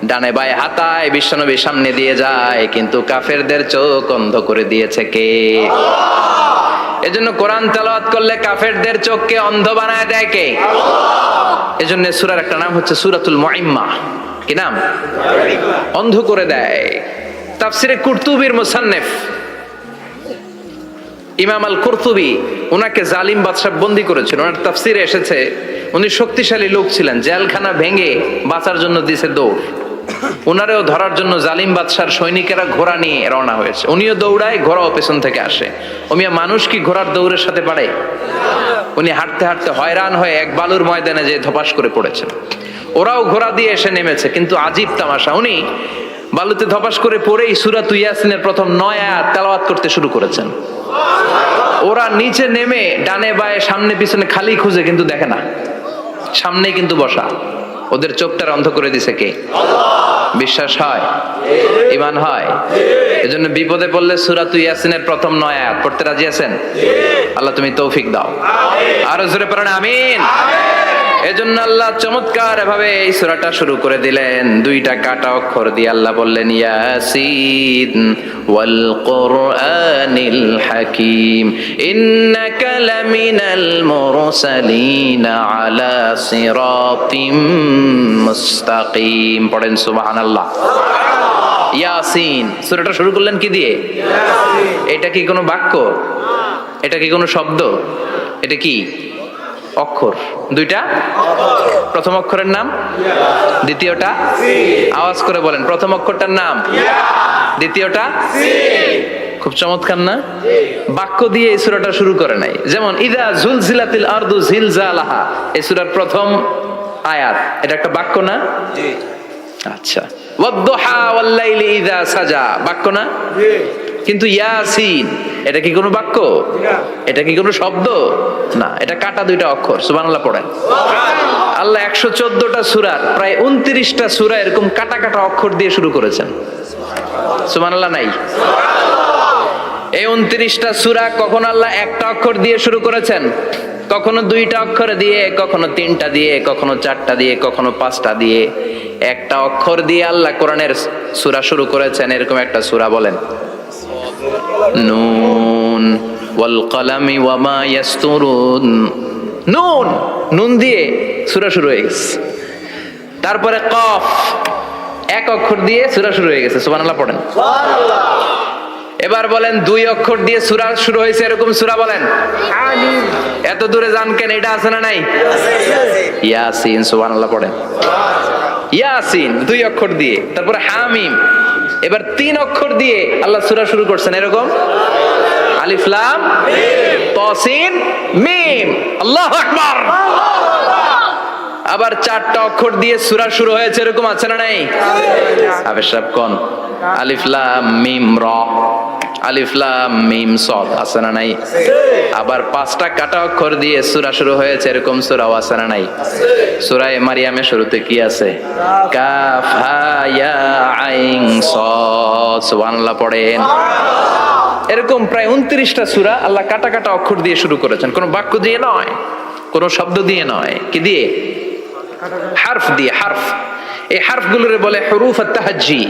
S1: ডানে বায়ে হাতায়, বিশ্বনবী সামনে দিয়ে যায়, কিন্তু কাফেরদের চোখ অন্ধ করে দিয়েছে কে? আল্লাহ। এজন্য কোরআন তেলাওয়াত করলে কাফেরদের চোখকে অন্ধ বানায় দেয় কে? আল্লাহ। এজন্য সূরার একটা নাম হচ্ছে সূরাতুল মুইম্মা। কি নাম? অন্ধ করে দেয়। তাফসিরে কুরতুবির মুসান্নিফ ইমাম আল কুরতুবি, উনাকে জালিম বাদশা বন্দী করেছিল। ওনার তাফসিরে এসেছে উনি শক্তিশালী লোক ছিলেন, জেলখানা ভেঙে বাঁচার জন্য দিয়েছে দৌড়। উনারেও ধরার জন্য জালিম বাদশার সৈনিকেরা ঘোড়া নিয়ে রওনা হয়েছে, উনিও দৌড়ায়, ঘোড়াও পেছন থেকে আসে। ওমিয়া মানুষ কি ঘোড়ার দৌড়ের সাথে পারে? উনি হাঁটতে হাঁটতে হয়রান হয়ে এক বালুর ময়দানে যে ধপাস করে পড়েছেন। ওরাও ঘোড়া দিয়ে এসে নেমেছে, কিন্তু আজীব তামাশা, উনি বালুতে ধপাস করে পড়েই সূরাত ইয়াসিনের প্রথম 9 আয়াত তেলাওয়াত করতে শুরু করেছেন। ওরা নিচে নেমে ডানে বায়ে সামনে পিছনে খালি খুঁজে, কিন্তু দেখে না, সামনেই কিন্তু বসা। ওদের চোখটার অন্ধ করে দিছে কে? আল্লাহ। বিশ্বাস হয়? ঈমান হয়? এজন্য বিপদে পড়লে সূরাত ইয়াসিনের প্রথম 9 আয়াত পড়তে রাজি আছেন? আল্লাহ তুমি তৌফিক দাও। আরো জোরে পড়েন আমিন। এজন্য আল্লাহ চমৎকার ভাবে এই সূরাটা শুরু করে দিলেন। 2টা কাটা অক্ষর দিয়ে আল্লাহ বললেন ইয়াসিন ওয়াল কুরআনিল হাকীম ইন্নাকা লামিনাল মুরসালিন আলা সিরাতিম মুস্তাকিম। পড়েন সুবহানাল্লাহ। ইয়াসিন সূরাটা শুরু করলেন কি দিয়ে? ইয়াসিন। এটা কি কোনো বাক্য? এটা কি কোনো শব্দ? এটা কি অক্ষর? 2টা। প্রথম অক্ষরের নাম, দ্বিতীয়টা আওয়াজ করে বলেন, প্রথম অক্ষরটার নাম, দ্বিতীয়টা। খুব চমৎকার না? বাক্য দিয়ে এই সূরাটা শুরু করে নাই। যেমন ইযা জুলজিলাতিল আরদু জিলজালাহা, এই সূরার প্রথম আয়াত, এটা একটা বাক্য না? জি। আচ্ছা। ওয়াদ-দুহা ওয়াল-লাইলি ইযা সাজা, বাক্য না? জি। কিন্তু ইয়াসিন এটা কি কোনো বাক্য? এটা কি কোনো শব্দ? না, এটা কাটা 2টা অক্ষর। সুবহানাল্লাহ পড়েন। আল্লাহ 114টা সূরার প্রায় 29টা সূরা এরকম কাটা কাটা অক্ষর দিয়ে শুরু করেছেন। সুবহানাল্লাহ নাই? এই 29টা সূরা কখনো আল্লাহ একটা অক্ষর দিয়ে শুরু করেছেন, কখনো 2টা অক্ষর দিয়ে, কখনো 3টা দিয়ে, কখনো 4টা দিয়ে, কখনো 5টা দিয়ে। একটা অক্ষর দিয়ে আল্লাহ কোরআনের সূরা শুরু করেছেন, এরকম একটা সূরা বলেন। নুন ওয়াল কলামি ওয়া মা ইয়াসতুরুন। নুন, নুন দিয়ে সূরা শুরু হয়ে গেছে। তারপরে কফ, এক অক্ষর দিয়ে সূরা শুরু হয়ে গেছে। সুবহানাল্লাহ পড়েন। সুবহানাল্লাহ। এবার বলেন 2 অক্ষর দিয়ে সূরা শুরু হয়েছে এরকম সূরা বলেন। আমিন। এত দূরে যান কেন? এটা আছে না নাই? ইয়াসিন। সুবহানাল্লাহ পড়েন। ইয়াসিন 2 অক্ষর দিয়ে। তারপরে হামিম। এবার 3 অক্ষর দিয়ে আল্লাহ সূরা শুরু করছেন এরকম। আলিফ লাম মিম তা সিন মিম। আল্লাহু আকবার। আবার 4টা অক্ষর দিয়ে সূরা শুরু হয়েছে এরকম আছে না নাই? আবে সব কোন? আলিফ লাম মিম রা, আলিফ লাম মিম সাদ আছে না নাই? আবার 5টা কাটা অক্ষর দিয়ে সূরা শুরু হয়েছে এরকম সূরাও আছে না নাই? সূরা মারিয়ামের শুরুতে কি আছে? কাফ হা ইয়া আইন সাদ। সুবহানাল্লাহ পড়েন। এরকম প্রায় 29টা সূরা আল্লাহ কাটা কাটা অক্ষর দিয়ে শুরু করেছেন, কোনো বাক্য দিয়ে নয়, কোনো শব্দ দিয়ে নয়। কি দিয়ে? হারফ দিয়ে। হারফ, এই হারফগুলোরে বলে হুরুফ আত-তাহাজ্জি,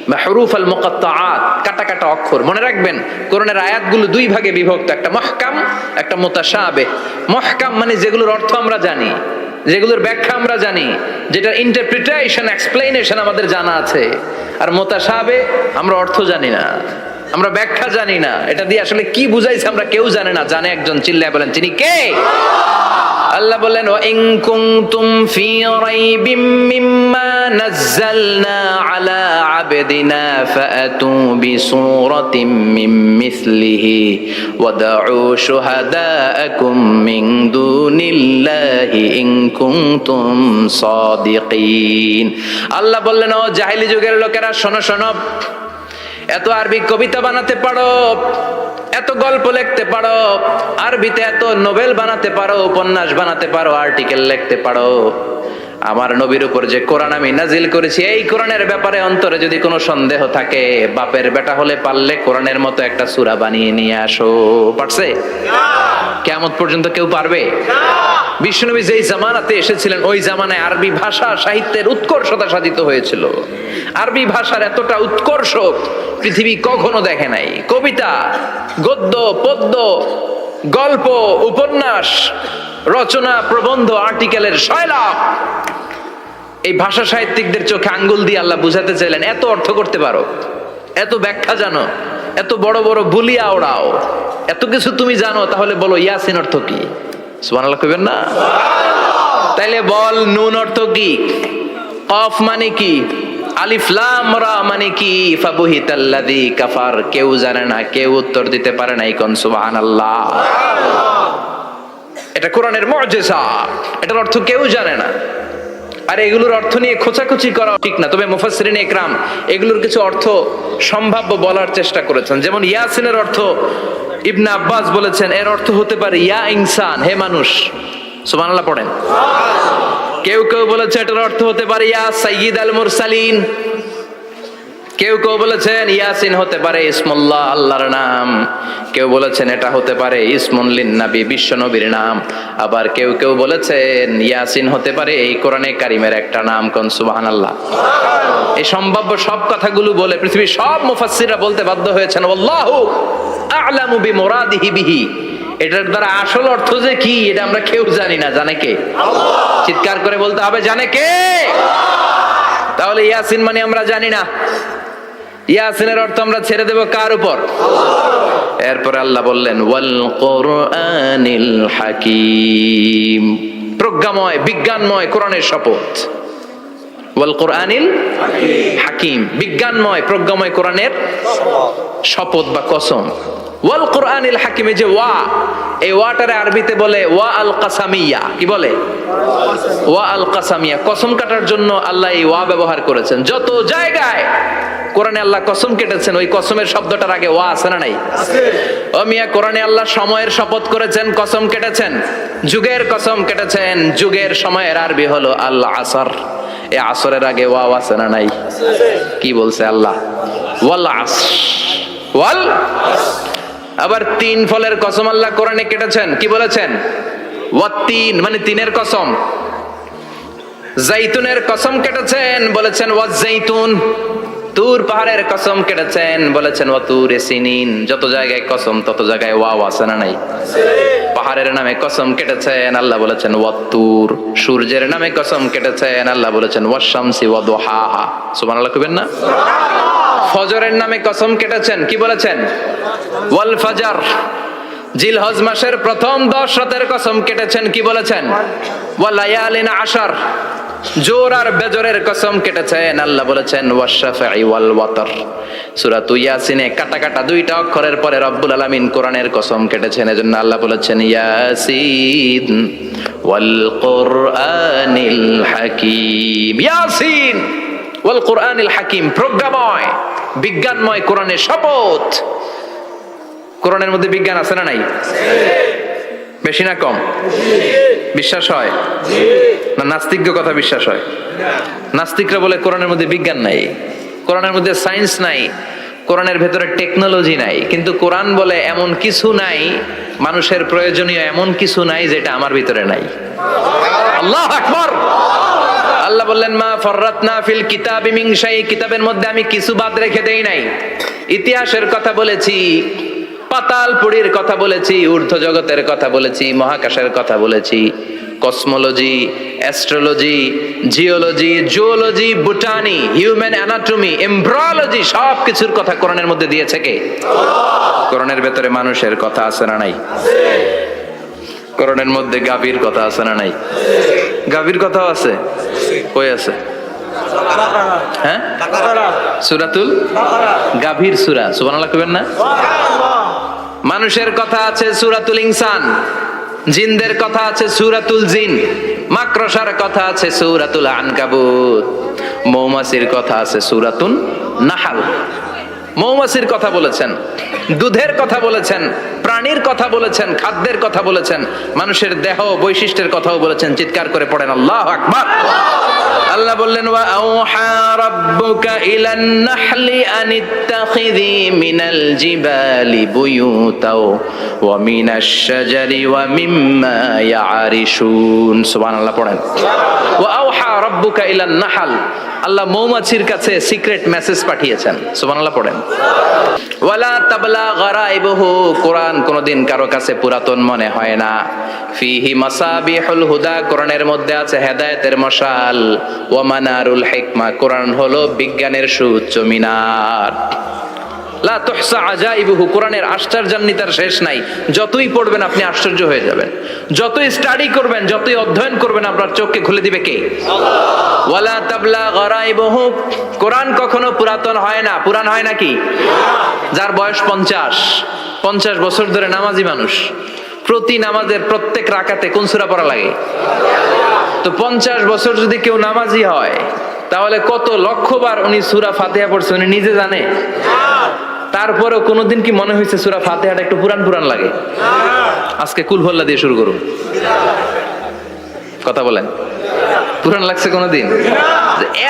S1: বা হুরুফ আল মুকাত্তাআত, কাটা কাটা অক্ষর। মনে রাখবেন কোরআনের আয়াতগুলো দুই ভাগে বিভক্ত, একটা মুহকাম, একটা মুতাশাবিহ। মুহকাম মানে যেগুলোর অর্থ আমরা জানি, যেগুলোর ব্যাখ্যা আমরা জানি, যেটা ইন্টারপ্রিটেশন এক্সপ্লেনেশন আমাদের জানা আছে। আর মুতাশাবিহ আমরা অর্থ জানি না, আমরা ব্যাখ্যা জানি না, এটা দিয়ে আসলে কি বুঝাইছে আমরা কেউ জানে না। জানে একজন, চিল্লায় বলেন তিনি কে? আল্লাহ বলেন ওয়া ইন কুনতুম ফি রাইবিম মিম্মা নাযালনা আলা আবদিনা ফাআতু বিসূরাতিন মিন মিসলিহি ওয়াদউ শুহাদাআকুম মিন দুনিল্লাহি ইন কুনতুম সাদিকিন। আল্লাহ বললেন ও জাহেলি যুগের লোকেরা, শোনো শোনো, এত আরবি কবিতা বানাতে পারো, এত গল্প লিখতে পারো, আরবিতে এত নোবেল বানাতে পারো, উপন্যাস বানাতে পারো, আর্টিকেল লিখতে পারো, আমার নবীর উপর যে কোরআন আমি নাজিল করেছি এই কোরআনের ব্যাপারে অন্তরে যদি কোনো সন্দেহ থাকে, বাপের বেটা হলে পারলে কোরআনের মতো একটা সূরা বানিয়ে নিয়ে আসো। পারছে? কিয়ামত পর্যন্ত কেউ পারবে? বিশ্বনবী যেই জামানাতে এসেছিলেন ওই জামানায় আরবি ভাষা সাহিত্যের উৎকর্ষতা সাধিত হয়েছিল। আরবি ভাষার এতটা উৎকর্ষ পৃথিবী কখনো দেখে নাই। কবিতা, গদ্য, পদ্য, গল্প, উপন্যাস, রচনা, প্রবন্ধ, আর্টিকেলের শৈলাপ। এই ভাষা সাহিত্যিকদের চোখে আঙ্গুল দিয়ে আল্লাহ বুঝাতে চাইলেন, এত অর্থ করতে পারো, এত ব্যাখ্যা জানো, এত বড় বড় বুলিয়া ওড়াও, এত কিছু তুমি জানো, তাহলে বলো ইয়াসিন অর্থ কি? সুবহানাল্লাহ কইবেন না? তাইলে বল নুন অর্থ কি, কফ মানে কি, আলিফ লাম রা মানে কি, ফাবুহিতাল্লাযী কাফার। কেউ জানে না, কেউ উত্তর দিতে পারে না। কোন সুবহানাল্লাহ। এটা কোরআনের মুজিজা, এটার অর্থ কেউ জানে না। আর এগুলোর অর্থ নিয়ে খোঁচাখুচি করা ঠিক না। তবে মুফাসসিরিন ইকরাম এগুলোর কিছু অর্থ সম্ভাব্য বলার চেষ্টা করেছেন। যেমন ইয়াসিনের অর্থ ইবনে আব্বাস বলেছেন এর অর্থ হতে পারে ইয়া ইনসান, হে মানুষ। সুবহানাল্লাহ পড়েন। কেউ কেউ বলেছে এটার অর্থ হতে পারে ইয়া সাইয়্যিদ আল মুরসালিন। কেউ কেউ বলেছেন ইয়াসিন হতে পারে ইসমুল্লাহ, আল্লাহর নাম। কেউ বলেছেন এটা হতে পারে ইসমুন লিন নবী, বিশ্ব নবীর নাম। আবার কেউ কেউ বলেছেন ইয়াসিন হতে পারে এই কোরআনে কারিমের একটা নাম। কোন সুবহানাল্লাহ। এই সম্ভাব্য সব কথাগুলো বলে পৃথিবীর সব মুফাসসিররা বলতে বাধ্য হয়েছেন আল্লাহু আ'লামু বিমুরাদিহি বিহি। এটার দ্বারা আসল অর্থ যে কি এটা আমরা কেউ জানি না। জানে কে? আল্লাহ। চিৎকার করে বলতে হবে, জানে কে? তাহলে ইয়াসিন মানে আমরা জানি না। ইয়াসিনের অর্থ আমরা ছেড়ে দেব কার উপর? এরপর আল্লাহ বললেন ওয়াল কোরআনিল হাকিম, প্রজ্ঞাময় বিজ্ঞানময় কোরআনের শপথ। ওয়াল কোরআনিল হাকিম, বিজ্ঞানময় প্রজ্ঞাময় কোরআনের শপথ বা কসম। ওয়াল কোরআনিল হাকিমে যে ওয়া, এই ওয়াটারে আরবিতে বলে ওয়া আল কাসামিয়া। কি বলে? ওয়া আল কাসামিয়া, কসম কাটার জন্য আল্লাহ এই ওয়া ব্যবহার করেছেন। যত জায়গায় কোরআনে আল্লাহ কসম কেটেছেন ওই কসমের শব্দটার আগে ওয়া আছে না নাই? আছে। ও মিয়া, কোরআনে আল্লাহ সময়ের শপথ করেছেন, কসম কেটেছেন, যুগের কসম কেটেছেন। যুগের সময়ের আরবি হলো আল আসর। এই আসরের আগে ওয়া আছে না নাই? কি বলছে আল্লাহ? ওয়াল আসর, ওয়াল। আবার তিন ফলের কসম আল্লাহ কোরআনে কেটেছেন। কি বলেছেন? ওয়াত্তিন মানে তিনের কসম। জাইতুনের কসম কেটেছেন, বলেছেন ওয়াজ জাইতুন। তুর পাহাড়ের কসম কেটেছেন, বলেছেন ওয়া তুর সিনিন। যত জায়গায় কসম তত জায়গায় ওয়াও আছে না নাই? পাহাড়ের নামে কসম কেটেছেন, আল্লাহ বলেছেন ওয়া তুর। সূর্যের নামে কসম কেটেছেন, আল্লাহ বলেছেন ওয়াশ শামসি ওয়া দুহাহা। সুবহানাল্লাহ কইবেন না? ফজরের নামে কসম কেটেছেন, কি বলেছেন? ওয়াল ফাজর। জিলহজ মাসের প্রথম 10 রাতের কসম কেটেছেন, কি বলেছেন? ওয়া লায়ালিন আশর। জোর আর বেজরের কসম কেটেছেন, আল্লাহ বলেছেন ওয়াশ-শাফঈ ওয়াল ওয়াতর। সূরা ইয়াসিনে কাটা কাটা দুইটা অক্ষরের পরে রব্বুল আলামিন কোরআনের কসম কেটেছেন। এজন্য আল্লাহ বলেছেন ইয়াসিন ওয়াল কোরআনিল হাকিম। ইয়াসিন ওয়াল কোরআনিল হাকিম, প্রজ্ঞাময় বিজ্ঞানময় কোরআনের শপথ। কোরআনের মধ্যে বিজ্ঞান আছে না নাই? বেশি না কম? বিশ্বাস হয় না? নাস্তিকদের কথা বিশ্বাস হয়? নাস্তিকরা বলে কোরআনের মধ্যে বিজ্ঞান নাই, কোরআনের মধ্যে সায়েন্স নাই, কোরআনের ভেতরে টেকনোলজি নাই। কিন্তু কোরআন বলে এমন কিছু নাই, মানুষের প্রয়োজনীয় এমন কিছু নাই যেটা আমার ভিতরে নাই। আল্লাহু আকবার। আল্লাহ বললেন মা ফাররাতনা ফিল কিতাবি মিন শাই, কিতাবের মধ্যে আমি কিছু বাদ রেখে দেই নাই। ইতিহাসের কথা বলেছি, পাতালপুরীর কথা বলেছি, ঊর্ধ্ব জগতের কথা বলেছি, মহাকাশের কথা বলেছি, cosmology, astrology, geology, zoology, botany, human anatomy, embryology, সব কিছুর কথা কোরআনের মধ্যে দিয়েছে কে? কোরআনের ভেতরে মানুষের কথা আছে না নাই? কোরআনের মধ্যে গাভীর কথা আছে না নাই? গাভীর কথাও আছে। কই আছে? হ্যাঁ, সূরাতুল গাভীর সূরা। সুবহানাল্লাহ কইবেন না? মানুষের কথা আছে সূরাতুল ইনসান, জিনদের কথা আছে সূরাতুল জিন, মাকড়সার কথা আছে সূরাতুল আনকাবুত, মৌমাছির কথা আছে সূরাতুন নাহাল। মৌমাছির কথা বলেছেন, দুধের কথা বলেছেন, প্রাণীর কথা বলেছেন, খাদ্যের কথা বলেছেন, মানুষের দেহ বৈশিষ্ট্যের কথাও বলেছেন। চিৎকার করে পড়েন আল্লাহু আকবার। আল্লাহ বললেন ওয়া আওহা রাব্বুকা ইলান নাহলি আনিত্তাখিযি মিনাল জিবালি বুয়ুতাও ওয়া মিনাশ শাজারি ওয়া মিম্মা ইয়ারিশুন। সুবহানাল্লাহ পড়েন। ওয়া আওহা রাব্বুকা ইলান নাহল, আল্লাহ মৌমাছির কাছে সিক্রেট মেসেজ পাঠিয়েছেন। সুবহানাল্লাহ পড়েন। ওয়ালা তাবলা গারাইবহু, কোরআন কোনদিন কারো কাছে পুরাতন মনে হয় না। ফিহি মাসাবিহুল হুদা, কোরআনের মধ্যে আছে হেদায়েতের মশাল। ওয়া মানারুল হিকমা, কোরআন হলো বিজ্ঞানের সুউচ্চ মিনার। লা তুহসা আজাইবুহু, কোরআনের আশ্চর্যান্বিতার শেষ নাই। যতই পড়বেন আপনি আশ্চর্য হয়ে যাবেন, যতই স্টাডি করবেন, যতই অধ্যয়ন করবেন, আপনার চোখকে খুলে দিবে কে? আল্লাহ। ওয়ালা তাবলা গারাইবুহু, কোরআন কখনো পুরাতন হয় না। পুরান হয় নাকি? যার বয়স 50 বছর ধরে নামাজি মানুষ, প্রতি নামাজের প্রত্যেক রাকাতে কোন সূরা পড়া লাগে? তো 50 বছর যদি কেউ নামাজি হয়, তাহলে কত লক্ষবার উনি সূরা ফাতিহা পড়ছে উনি নিজে জানে? তারপরেও কোনোদিন কি মনে হয়েছে সূরা ফাতিহাটা একটু পুরান পুরান লাগে? আজকে কুল হল্লা দিয়ে শুরু করুন। কথা বলেন, পুরান লাগছে কোনোদিন?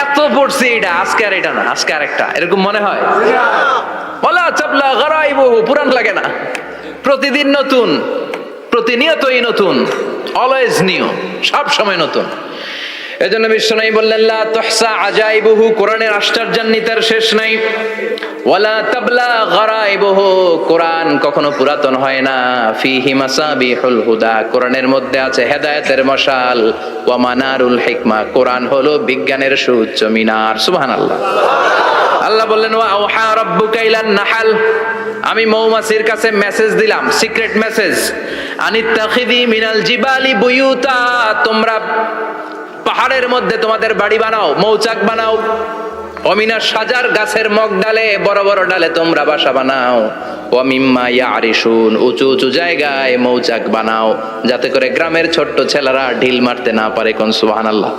S1: এত পড়ছে এটা, আজকে আর এটা না, আজকে আর একটা, এরকম মনে হয়? ওয়ালা তাবলা গারাইবুহু, পুরান লাগে না। প্রতিদিন নতুন, প্রতিনিয়তই নতুন, অলওয়েজ নিউ, সব সময় নতুন। এজন্য বিশ্বনবী বললেন লা তুহসা আজাইবুহু, কোরআনের আশ্চর্যান্বিতার শেষ নাই। ওয়ালা তাবলা গারাইবুহু, কোরআন কখনো পুরাতন হয় না। ফিহি মাসাবিহুল হুদা, কোরআনের মধ্যে আছে হেদায়েতের মশাল। ওয়া মানারুল হিকমা, কোরআন হলো বিজ্ঞানের সুউচ্চ মিনার। সুবহানাল্লাহ। আল্লাহ বললেন ওয়া আওহা রাব্বুকা ইলান নাহাল, আমি মৌমাছির কাছে মেসেজ দিলাম, সিক্রেট মেসেজ। আনিত্তাখিযি মিনাল জিবালি বুয়ুতা, তোমরা পাহাড়ের মধ্যে তোমাদের বাড়ি বানাও, মৌচাক বানাও। অমিনা সাজার, গাছের মগ ডালে, বড় বড় ডালে তোমরা বাসা বানাও। ওয়া মিম্মা ইয়ারিশুন, উঁচু উঁচু জায়গায় মৌচাক বানাও, যাতে করে গ্রামের ছোট্ট ছেলেরা ঢিল মারতে না পারে। কোন সুবহানাল্লাহ।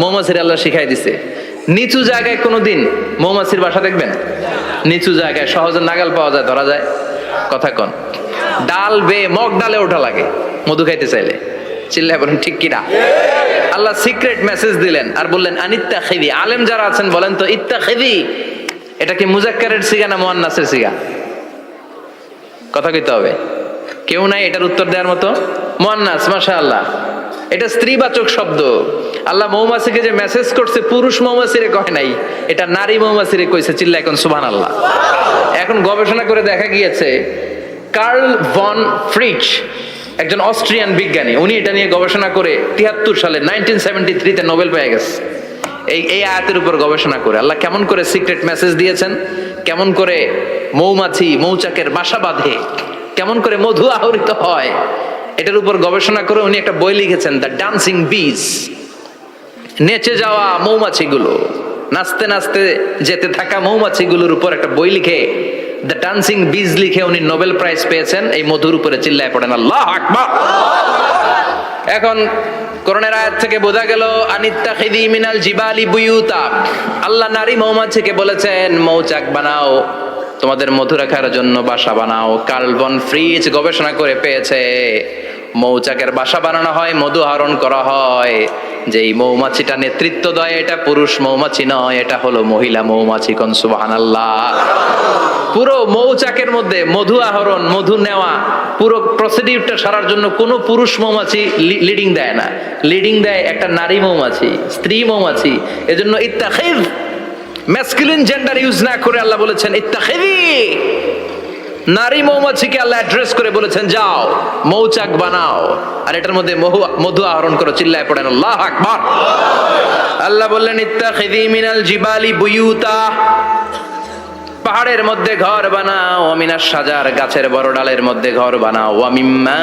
S1: মৌমাছির আল্লাহ শিখাই দিছে। নিচু জায়গায় কোনোদিন মৌমাছির বাসা দেখবেন? নিচু জায়গায় সহজে নাগাল পাওয়া যায়, ধরা যায়। কথা কন। ডাল বেয়ে মগ ডালে ওঠা লাগে মধু খাইতে চাইলে। চিল্লায় বলেন ঠিক কিনা? আল্লাহ সিক্রেট মেসেজ দিলেন আর বললেন আনিত্তাখিযি। আলেম যারা আছেন বলেন তো, ইত্তাখিযি এটা কি মুজাক্কারের সিগা না মুয়ান্নাসের সিগা? কথা কইতে হবে। কেউ নাই এটার উত্তর দেওয়ার মতো? মুয়ান্নাস, মাশাআল্লাহ। এটা স্ত্রীবাচক শব্দ। আল্লাহ মৌমাছিকে যে মেসেজ করছে পুরুষ মৌমাছিরে কয় নাই, এটা নারী মৌমাছিরে কইছে। চিল্লা এখন সুবহানাল্লাহ। এখন গবেষণা করে দেখা গিয়েছে, কার্ল ভন ফ্রিচ, একজন অস্ট্রিয়ান বিজ্ঞানী, উনি এটা নিয়ে গবেষণা করে 73 সালে 1973 নোবেল পেয়ে গেছে। এই আয়াতের উপর গবেষণা করে আল্লাহ কেমন করে সিক্রেট মেসেজ দিয়েছেন, কেমন করে মৌমাছি মৌচাকের বাসা বাঁধে, কেমন করে মধু আহরিত হয়, এটার উপর গবেষণা করে উনি একটা বই লিখেছেন, দ্য ডান্সিং বিজ। নেচে যাওয়া মৌমাছিগুলো, নাচতে নাচতে যেতে থাকা মৌমাছিগুলোর উপর একটা বই লিখে, দ্য ডান্সিং বিজ লিখে উনি নোবেল প্রাইজ পেয়েছেন এই মধুর উপরে। চিল্লায় পড়েন আল্লাহু আকবার। এখন কোরআনের আয়াত থেকে বোঝা গেল আনিত্তাখিযি মিনাল জিবালি বুয়ুতা, আল্লাহ নারী মৌমাছিকে বলেছেন মৌচাক বানাও, তোমাদের মধু রাখার জন্য বাসা বানাও। কার্ল ভন ফ্রিচ গবেষণা করে পেয়েছে মৌচাকের বাসা বানানো হয়, মধু আহরণ করা হয় যে এই মৌমাছিটা নেতৃত্ব দেয় এটা পুরুষ মৌমাছি নয়, এটা হলো মহিলা মৌমাছি। কোন সুবহানাল্লাহ। পুরো মৌচাকের মধ্যে মধু আহরণ, মধু নেওয়া, পুরো প্রসিডিউরটা সারার জন্য কোনো পুরুষ মৌমাছি লিডিং দেয় না, লিডিং দেয় একটা নারী মৌমাছি, স্ত্রী মৌমাছি। এজন্য ইত্তাখিয, ম্যাসকুলিন জেন্ডার ইউজ না করে আল্লাহ বলেছেন ইত্তাখিযি। নারী মৌমাছিকে আল্লাহ অ্যাড্রেস করে বলেছেন যাও মৌচাক বানাও আর এটার মধ্যে মধু আহরণ করো। চিল্লায় পড়েন আল্লাহু আকবার। আল্লাহ বললেন ইত্তাখিযি মিনাল জিবালি বুয়ুতা, পাহাড়ের মধ্যে ঘর বানাও, মিনাশ শাজার, গাছের বড় ডালের মধ্যে ঘর বানাও, ওয়া মিম্মা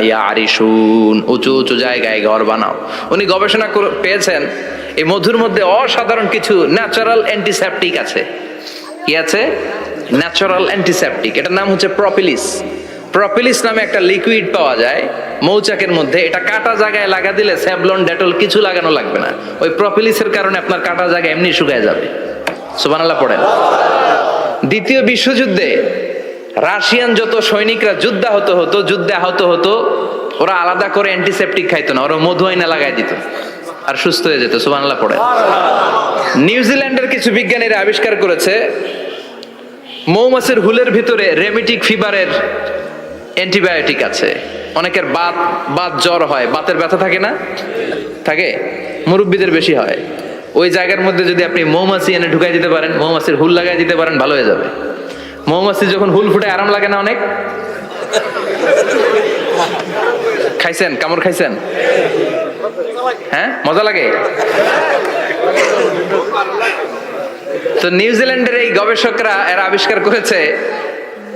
S1: ইয়ারিশুন, উঁচু উঁচু জায়গায় ঘর বানাও। উনি গবেষণা পেয়েছেন এই মধুর মধ্যে অসাধারণ কিছু ন্যাচারাল অ্যান্টিসেপটিক আছে। কি আছে? Natural antiseptic. এটার নাম হচ্ছে প্রপিলিস। প্রপিলিস নামে একটা লিকুইড পাওয়া যায় মৌচাকের মধ্যে। এটা কাটা জায়গায় লাগা দিলে স্যাভলন, ডেটল কিছু লাগানো লাগবে না। ওই প্রপিলিসের কারণে আপনার কাটা জায়গা এমনি শুকায় যাবে। সুবহানাল্লাহ পড়েন। দ্বিতীয় বিশ্বযুদ্ধে রাশিয়ান যত সৈনিকরা যুদ্ধে আহত হতো, ওরা আলাদা করে অ্যান্টিসেপটিক খাইতো না, ওরা মধু আইনা লাগাই দিত আর সুস্থ হয়ে যেত। সুবহানাল্লাহ পড়েন। নিউজিল্যান্ডের কিছু বিজ্ঞানীরা আবিষ্কার করেছে মৌমাছির হুলের ভিতরে রেমিটিক ফিভারের অ্যান্টিবায়োটিক আছে। অনেকের বাত জ্বর হয়, বাতের ব্যথা থাকে না? থাকে, মুরব্বীদের বেশি হয়। ওই জায়গার মধ্যে যদি আপনি মৌমাছি এনে ঢুকাই দিতে পারেন, মৌমাছির হুল লাগাই দিতে পারেন, ভালো হয়ে যাবে। মৌমাছি যখন হুল ফুটে আরাম লাগে না অনেক? খাইছেন? কামড় খাইছেন? হ্যাঁ, মজা লাগে। তো নিউজিল্যান্ডের এই গবেষকরা এরা আবিষ্কার করেছে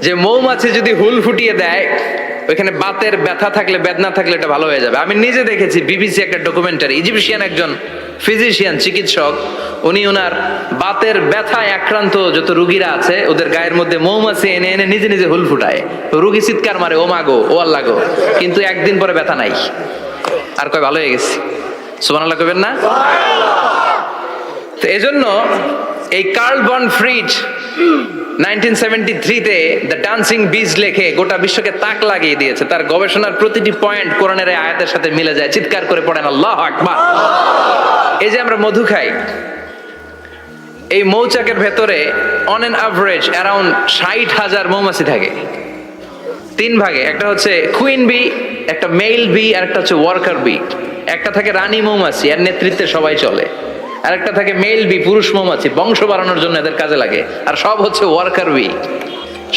S1: যে মৌমাছি যদি হুল ফুটিয়ে দেয়, ওইখানে বাতের ব্যথা থাকলে, বেদনা থাকলে এটা ভালো হয়ে যাবে। আমি নিজে দেখেছি, বিবিসি একটা ডকুমেন্টারি। ইজিপশিয়ান একজন ফিজিশিয়ান, চিকিৎসক, উনি ওনার বাতের ব্যথায় আক্রান্ত যত রুগীরা আছে ওদের গায়ের মধ্যে মৌমাছি এনে এনে নিজে নিজে হুল ফুটায়। রুগী চিৎকার মারে, ও মাগো, ও আল্লাহ গো, কিন্তু একদিন পরে ব্যথা নাই, আর কয় ভালো হয়ে গেছে। সুবহানাল্লাহ কইবেন না? তো এজন্য এই কার্ল বন ফ্রিজ 1973-তে দ্য ডান্সিং বিজ লেখে গোটা বিশ্বকে তাক লাগিয়ে দিয়েছে। তার গবেষণার প্রতিটি পয়েন্ট কোরআনের আয়াতের সাথে মিলে যায়। চিৎকার করে পড়েন আল্লাহু আকবার। এই যে আমরা মধু খাই, এই মৌচাকের ভেতরে অন এন অ্যাভারেজ অ্যারাউন্ড 60,000 মৌমাছি থাকে। তিন ভাগে, একটা হচ্ছে কুইন বি, একটা মেল বি, আর একটা হচ্ছে ওয়ার্কার বি। একটা থাকে রানী মৌমাছি, এর নেতৃত্বে সবাই চলে। আর একটা থাকে মেল বি, পুরুষ মৌমাছি, বংশ বাড়ানোর জন্য এদের কাজে লাগে। আর সব হচ্ছে ওয়ার্কার বি,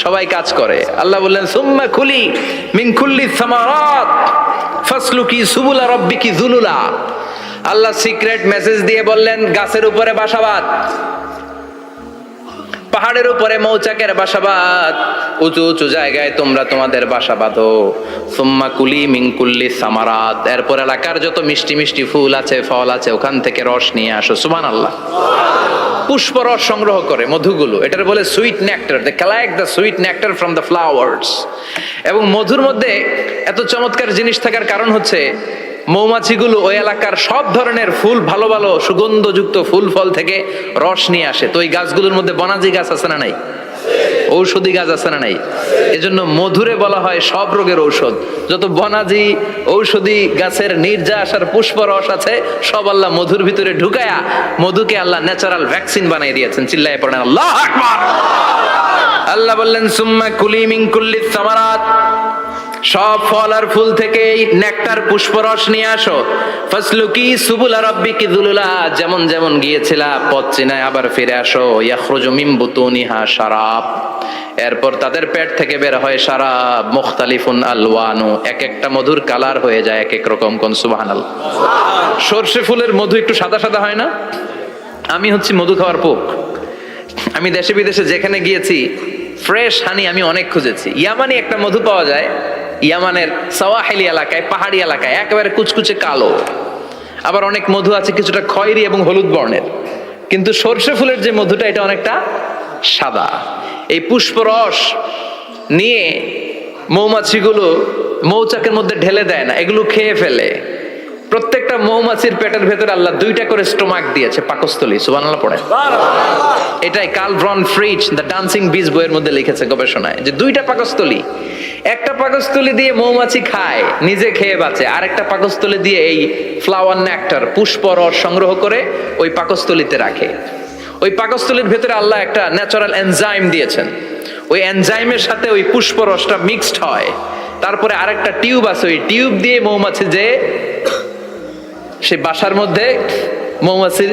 S1: সবাই কাজ করে। আল্লাহ বললেন সুম্মা কুলি মিন কুল্লি সামারাত ফাসলুকি সুবুলা রাব্বিকি যুলুলা। আল্লাহ সিক্রেট মেসেজ দিয়ে বললেন গাছের উপরে বাসাবাদ, পাহাড়ের উপরে মৌচাকের বাসাবাদ, উঁচু উঁচু জায়গায় তোমরা তোমাদের বাসা বাঁধো। সুম্মা কুলি মিন কুল্লি সামারাত, এরপর এলাকার যত মিষ্টি মিষ্টি ফুল আছে, ফল আছে, ওখান থেকে রস নিয়ে আসো। সুবহানাল্লাহ। পুষ্পরস সংগ্রহ করে মধুগুলো, এটার বলে sweet nectar. They collect the sweet nectar from the flowers. এবং মধুর মধ্যে এত চমৎকার জিনিস থাকার কারণ হচ্ছে মৌমাছিগুলো ওই এলাকার সব ধরনের ফুল, ভালো ভালো সুগন্ধযুক্ত ফুল ফল থেকে রস নিয়ে আসে। তো ওই গাছগুলোর মধ্যে বনাজি গাছ আছে না নাই? ঔষধি গাছ আছে না নাই? এজন্য মধুরে বলা হয় সব রোগের ঔষধ। যত বনাজি ঔষধি গাছের নির্যাস আর পুষ্পরস আছে, সব আল্লাহ মধুর ভিতরে ঢুকায়া মধুকে আল্লাহ ন্যাচারাল ভ্যাকসিন বানিয়ে দিয়েছেন। চিল্লায়ে পড়েন আল্লাহু আকবার। আল্লাহ বললেন সুম্মা কুলি মিন কুল্লি সামারাত, সব ফল আর ফুল থেকে নেকটার পুষ্পরস নিয়ে আসো। ফাসলুকি সুবুলা রাব্বিকি যুলুলা, যেমন যেমন গিয়েছিলা পথ চিনায় আবার ফিরে আসো। ইয়াখরুজু মিন বুতুনিহা শারাব, এরপর তাদের পেট থেকে বের হয় শারাব। মুখতালিফুন আলওয়ানু, এক একটা মধুর কালার হয়ে যায় এক এক রকম। কোন সুবহানাল্লাহ। সরষে ফুলের মধু একটু সাদা সাদা হয় না? আমি হচ্ছি মধু খাওয়ার পোক। আমি দেশে বিদেশে যেখানে গিয়েছি ফ্রেশ হানি আমি অনেক খুঁজেছি। ইয়ামানি একটা মধু পাওয়া যায়, ইয়ামানের সাওয়াহিলি এলাকায়, পাহাড়ি এলাকায়, একেবারে কুচকুচে কালো। আবার অনেক মধু আছে কিছুটা খয়েরি এবং হলুদ বর্ণের। কিন্তু সরষে ফুলের যে মধুটা, এটা অনেকটা সাদা। এই পুষ্পরস নিয়ে মৌমাছিগুলো মৌচাকের মধ্যে ঢেলে দেয় না, এগুলো খেয়ে ফেলে। প্রত্যেকটা মৌমাছির পেটের ভেতরে আল্লাহ 2টা করে স্টোমাক দিয়েছে, পাকস্থলী। সুবহানাল্লাহ পড়ে। এটাই Karl von Frisch the dancing bees বইয়ের মধ্যে লিখেছে গবেষণায়, যে 2টা পাকস্থলী। একটা পাকস্থলী দিয়ে মৌমাছি খায়, নিজে খেয়ে বাঁচে, আরেকটা পাকস্থলী দিয়ে এই ফ্লাওয়ার নেক্টার, পুষ্প রস সংগ্রহ করে ওই পাকস্থলীতে রাখে। ওই পাকস্থলীর ভেতরে আল্লাহ একটা ন্যাচারাল এনজাইম দিয়েছেন, ওই এনজাইমের সাথে ওই পুষ্প রসটা মিক্সড হয়, তারপরে আরেকটা টিউব আছে, ওই টিউব দিয়ে মৌমাছি যে সে বাসার মধ্যে মৌমাছি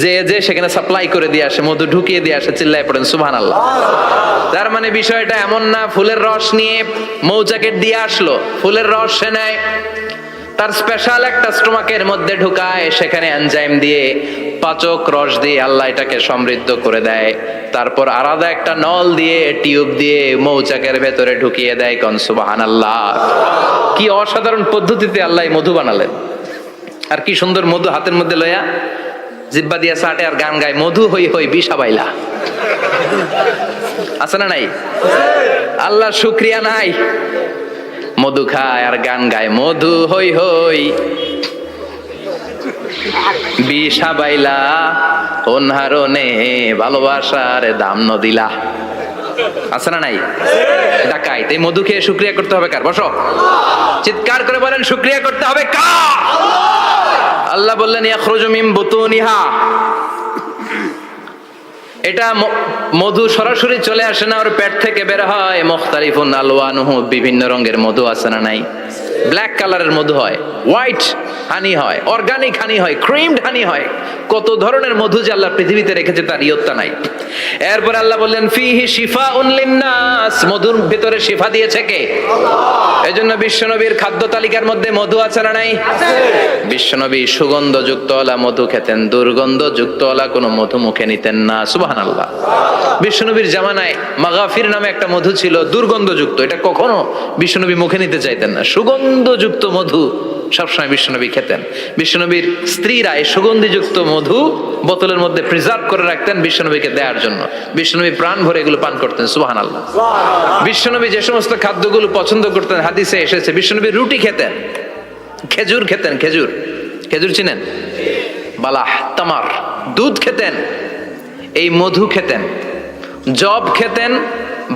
S1: যে সেখানে সাপ্লাই করে দিয়ে আসে, মধু ঢুকিয়ে দিয়ে আসে। চিল্লায় পড়েন সুবহানাল্লাহ। তার মানে বিষয়টা এমন না ফুলের রস নিয়ে মৌচাকের দিয়ে আসলো, ফুলের রস সে নেয়, তার স্পেশাল একটা স্টোমাকের মধ্যে ঢুকায়, সেখানে এনজাইম দিয়ে পাচক রস দিয়ে আল্লাহ এটাকে সমৃদ্ধ করে দেয়, তারপর আলাদা একটা নল দিয়ে টিউব দিয়ে মৌচাকের ভেতরে ঢুকিয়ে দেয়। কোন সুবহানাল্লাহ। কি অসাধারণ পদ্ধতিতে আল্লাহ মধু বানালেন, আর কি সুন্দর মধু হাতের মধ্যে লয়া জিব্বা দিয়া চাটে আর গান গায়, মধু হই হই বিষাবাইলা। আছে না নাই? আল্লাহ শুকরিয়া নাই? মধু খায় আর গান গায়, মধু হই হই বিষাবাইলা, অনহারণে ভালোবাসার দাম নদিলা। আছে না নাই? ডাকাই তাই মধু খেয়ে শুকরিয়া করতে হবে কার? বসো, চিৎকার করে বলেন শুকরিয়া করতে হবে কার? আল্লাহ বললেন ইয়াখরুজু মিন বুতুনিহা, এটা মধু সরাসরি চলে আসে না, ওর পেট থেকে বের হয়। মুখতালিফুন আলওয়ানুহু, বিভিন্ন রঙের মধু আছে না নাই? ব্ল্যাক কালারের মধু হয়, হোয়াইট হানি হয়, অর্গানিক হানি হয়, ক্রিমড হানি হয়, কত ধরনের মধু যে আল্লাহ পৃথিবীতে রেখেছে তার ইয়ত্তা নাই। এরপর আল্লাহ বললেন ফিহি শিফাউন লিন্নাস, মধুর ভিতরে শিফা দিয়েছে কে? আল্লাহ। এজন্য বিশ্বনবীর খাদ্য তালিকার মধ্যে মধু আছে না নাই? আছে। বিশ্বনবী সুগন্ধযুক্ত ওলা মধু খেতেন, দুর্গন্ধযুক্ত ওলা কোনো মধু মুখে নিতেন না। সুবহানাল্লাহ। বিশ্বনবীর জামানায় মাগাফির নামে একটা মধু ছিল, দুর্গন্ধযুক্ত, এটা কখনো বিশ্বনবী মুখে নিতে চাইতেন না। সুগন্ধযুক্ত মধু সবসময় বিশ্বনবী খেতেন। বিশ্বনবীর স্ত্রীরা এই সুগন্ধিযুক্ত মধু বোতলের মধ্যে প্রিজার্ভ করে রাখতেন বিশ্বনবীকে দেওয়ার জন্য। বিশ্বনবী প্রাণ ভরে এগুলো পান করতেন। সুবহানাল্লাহ। বিশ্বনবী যে সমস্ত খাদ্যগুলো পছন্দ করতেন হাদিসে এসেছে, বিশ্বনবী রুটি খেতেন, খেজুর খেতেন, খেজুর, খেজুর চিনেন? বালাহ, তামার, দুধ খেতেন, এই মধু খেতেন, জব খেতেন,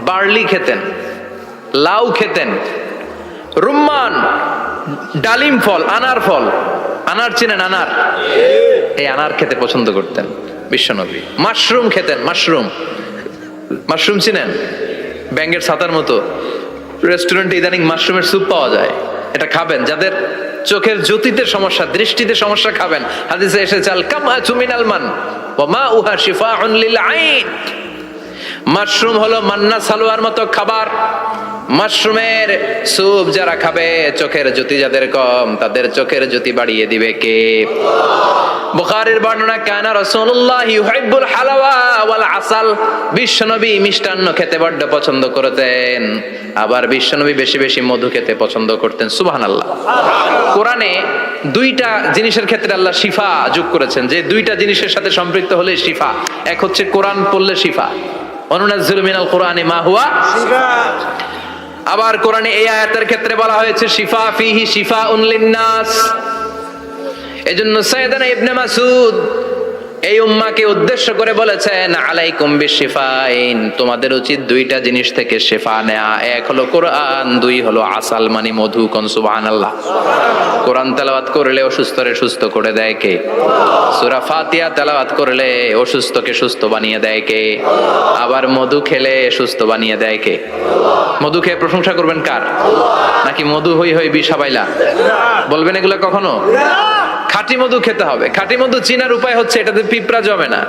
S1: বার্লি খেতেন, লাউ খেতেন, রুম্মান, ডালিম ফল, আনার ফল, আনার চিনেন? আনার, এই আনার খেতে পছন্দ করতেন বিশ্বনবী। মাশরুম খেতেন, মাশরুম, মাশরুম চিনেন? ব্যাঙের ছাতার মতো। রেস্টুরেন্টে ইদানিং মাশরুমের স্যুপ পাওয়া যায়, এটা খাবেন। যাদের চোখের জ্যোতিতে সমস্যা, দৃষ্টিতে সমস্যা, খাবেন। হাদিসে এসেছে আল কামআতু মিনাল মান ওয়া মাউহা শিফাউন লিল আইন। মাশরুম হলো মান্না সালোয়ার মতো খাবার। মাশরুমের স্যুপ যারা খাবে, চোখের জ্যোতি যাদের কম, তাদের চোখের জ্যোতি বাড়িয়ে দিবে কে? বুখারীর বর্ণনা, কানা রাসূলুল্লাহ ইউহিব্বুল হালাওয়া ওয়াল আসাল, বিশ্বনবী মিষ্টান্ন খেতে বড্ড পছন্দ করতেন, আবার বিশ্বনবী বেশি বেশি মধু খেতে পছন্দ করতেন। সুবহানাল্লাহ। কোরআনে দুইটা জিনিসের ক্ষেত্রে আল্লাহ শিফা যোগ করেছেন, যে দুইটা জিনিসের সাথে সম্পৃক্ত হলে শিফা। এক হচ্ছে কোরআন পড়লে শিফা, অনুনাজ্জিলু মিনাল কুরআনি মা হুয়া শিফা। আবার কোরআনে এই আয়াতের ক্ষেত্রে বলা হয়েছে শিফা ফিহি শিফাউন লিন্নাস। এজন্য সাইয়েদানা ইবনে মাসউদ এই উম্মাহকে উদ্দেশ্য করে বলেছেন আলাইকুম বিশিফাইন, তোমাদের উচিত দুইটা জিনিস থেকে শিফা নেয়া। এক হলো কোরআন, দুই হলো আসাল মানে মধু। কোন সুবহানাল্লাহ। কোরআন তেলাওয়াত করলে অসুস্থরে সুস্থ করে দেয় কে? সূরা ফাতিহা তেলাওয়াত করলে অসুস্থকে সুস্থ বানিয়ে দেয় কে? আবার মধু খেলে সুস্থ বানিয়ে দেয় কে? মধু খেয়ে প্রশংসা করবেন কার? নাকি মধু হই হই বিষাবাইলা বলবেন এগুলো কখনো? খাঁটি মধু খেতে হবে। খাঁটি মধু চিনার উপায় হচ্ছে এটাতে পিঁপড়া জমে না,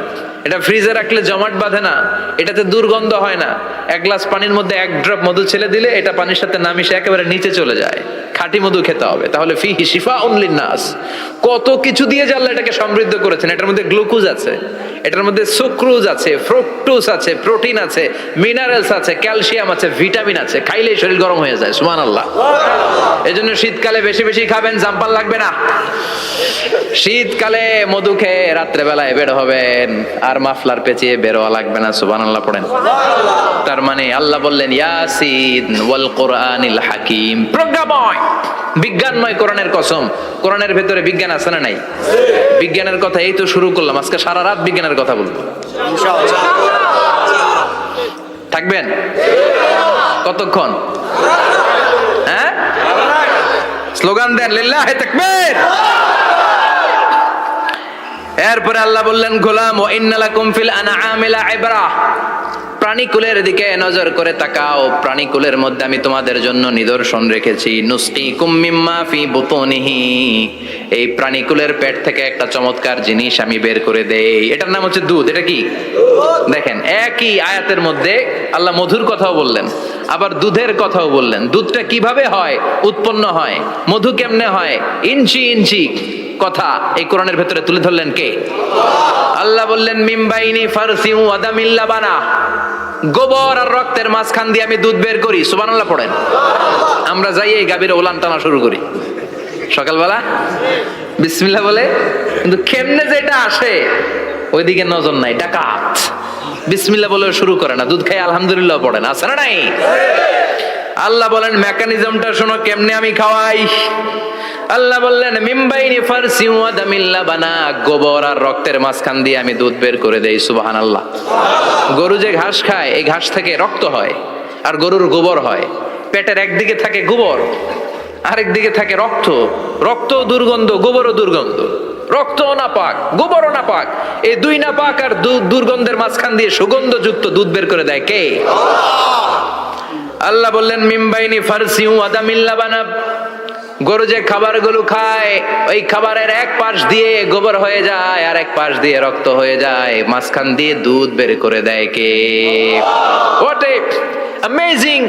S1: এটা ফ্রিজে রাখলে জমাট বাঁধে না, এটাতে দুর্গন্ধ হয় না। এক গ্লাস পানির মধ্যে এক ড্রপ মধু ছেলে দিলে এটা পানির সাথে না মিশে একেবারে নিচে চলে যায়। খাঁটি মধু খেতে হবে। তাহলে ফিহি শিফাউন লিন্নাস, কত কিছু দিয়ে যে আল্লাহ এটাকে সমৃদ্ধ করেছেন। এটার মধ্যে গ্লুকোজ আছে, এটার মধ্যে সুক্রোজ আছে, ফ্রুক্টোজ আছে, প্রোটিন আছে, মিনারেলস আছে, ক্যালসিয়াম আছে, ভিটামিন আছে। খাইলেই শরীর গরম হয়ে যায়। সুবহানাল্লাহ। এজন্য শীতকালে বেশি বেশি খাবেন, জাম্পাল লাগবে না। শীতকালে মধু খেয়ে রাত্রে বেলায় বের হবেন, আর মাফলার পেঁচিয়ে বের হওয়া লাগবে না। সুবহানাল্লাহ পড়েন। তার মানে আল্লাহ বললেন ইয়াসিন ওয়াল কোরআনিল হাকিম, প্রজ্ঞাময়, বিজ্ঞানময় কোরআনের কসম। কোরআনের ভেতরে বিজ্ঞান আছে না নাই? বিজ্ঞানের কথা এই তো শুরু করলাম, আজকে সারা রাত বিজ্ঞানের কথা বলবো ইনশাআল্লাহ। থাকবেন কতক্ষণ? স্লোগান দেন লিল্লাহি তাকবীর। এরপরে আল্লাহ বললেন গোলাম ওয়া ইন্না লাকুম ফিল আনআমি লাইবরা, প্রাণীকুলের দিকে নজর করে তাকাও, প্রাণীকুলের মধ্যে আমি তোমাদের জন্য নিদর্শন রেখেছি। নুসকিকুম মিম্মা ফি বুতুনিহি, এই প্রাণীকুলের পেট থেকে একটা চমৎকার জিনিস আমি বের করে দেই, এটার নাম হচ্ছে দুধ। এটা কি? দেখেন একই আয়াতের মধ্যে আল্লাহ মধুর কথাও বললেন, আবার দুধের কথাও বললেন। দুধটা কিভাবে হয়, উৎপন্ন হয়, মধু কেমনে হয়, ইঞ্চি ইঞ্চি কথা এই কোরআনের ভেতরে তুলে ধরলেন কে? আল্লাহ বললেন মিমবাইনি ফারসিউ আদামিল লাবানা, গোবর আর রক্তের মাঝখান দিয়ে আমি দুধ বের করি। সুবহানাল্লাহ পড়েন। আমরা যাই এই গাভীর ওলান টানা শুরু করি সকালবেলা বিসমিল্লাহ বলে, কিন্তু কেমনে যে এটা আসে ওইদিকে নজর নাই। ডাকাত বিসমিল্লাহ বলে শুরু করে না, দুধ খাই আলহামদুলিল্লাহ পড়ে না, আছে না নাই? আল্লাহ বলেন মেকানিজমটা শোনো কেমনে আমি খাওয়াই। আল্লাহ বললেন মিমবাইনি ফারসি ওয়া দামিল লাবানা, গোবর আর রক্তের মাঝখান দিয়ে আমি দুধ বের করে দেই। সুবহানাল্লাহ। গরু যে ঘাস খায় এই ঘাস থেকে রক্ত হয় আর গরুর গোবর হয়। পেটের একদিকে থাকে গোবর, আরেক দিকে থাকে রক্ত। রক্ত দুর্গন্ধ, গোবরও দুর্গন্ধ। রক্তও নাপাক, গোবরও নাপাক, এই দুই নাপাক আর দুর্গন্ধের মাঝখান দিয়ে সুগন্ধযুক্ত দুধ বের করে দেয় কে? আল্লাহ বললেন মিমবাইনি ফারসি ওয়া দামিল লাবানা, গরু যে খাবারগুলো খায় ওই খাবারের এক পাশ দিয়ে গোবর হয়ে যায় আর এক পাশ দিয়ে রক্ত হয়ে যায়, মাঝখান দিয়ে দুধ বের করে দেয় কে? What a amazing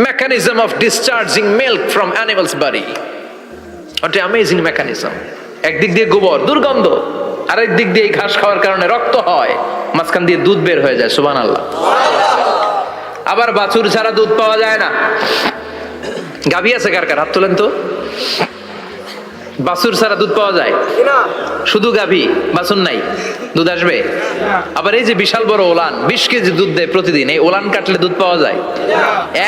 S1: mechanism of discharging milk from animal's body. What a amazing mechanism. একদিক দিয়ে গোবর দুর্গন্ধ, আরেক দিক দিয়ে ঘাস খাওয়ার কারণে রক্ত হয়, মাঝখান দিয়ে দুধ বের হয়ে যায়। সুবহানাল্লাহ। আবার বাছুর ছাড়া দুধ পাওয়া যায় না। গাভী আছে কার কার? হাত তোলেন তো। বাছুর ছাড়া দুধ পাওয়া যায়? শুধু গাভী, বাছুর নাই, দুধ আসবে? আবার এই যে বিশাল বড় ওলান 20 কেজি দুধ দেয় প্রতিদিন, এই ওলান কাটলে দুধ পাওয়া যায়?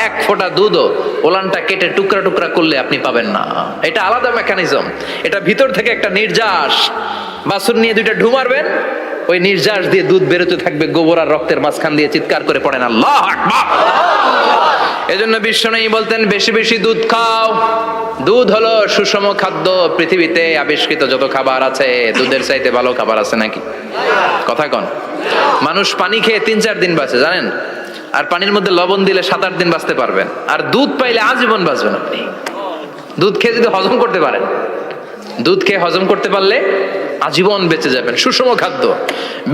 S1: এক ফোঁটা দুধও ওলানটা কেটে টুকরা টুকরা করলে আপনি পাবেন না। এটা আলাদা মেকানিজম। এটা ভিতর থেকে একটা নির্যাস, বাছুর নিয়ে দুইটা ঢু মারবেন, ওই নির্যাস দিয়ে দুধ বেরোতে থাকবে গোবর আর রক্তের মাঝখান দিয়ে। চিৎকার করে পড়েন আল্লাহু আকবার। এজন্য বিশ্বনবী বলতেন বেশি বেশি দুধ খাও। দুধ হলো সুষম খাদ্য। পৃথিবীতে আবিষ্কৃত যত খাবার আছে দুধের চাইতে ভালো খাবার আছে নাকি? কথা কন। মানুষ পানি খেয়ে 3-4 দিন বাঁচে জানেন, আর পানির মধ্যে লবণ দিলে 7-8 দিন বাঁচতে পারবেন। আর দুধ পাইলে আজীবন বাঁচবেন আপনি। দুধ খেয়ে যদি হজম করতে পারেন, দুধ খেয়ে হজম করতে পারলে আজীবন বেঁচে যাবেন। সুষম খাদ্য।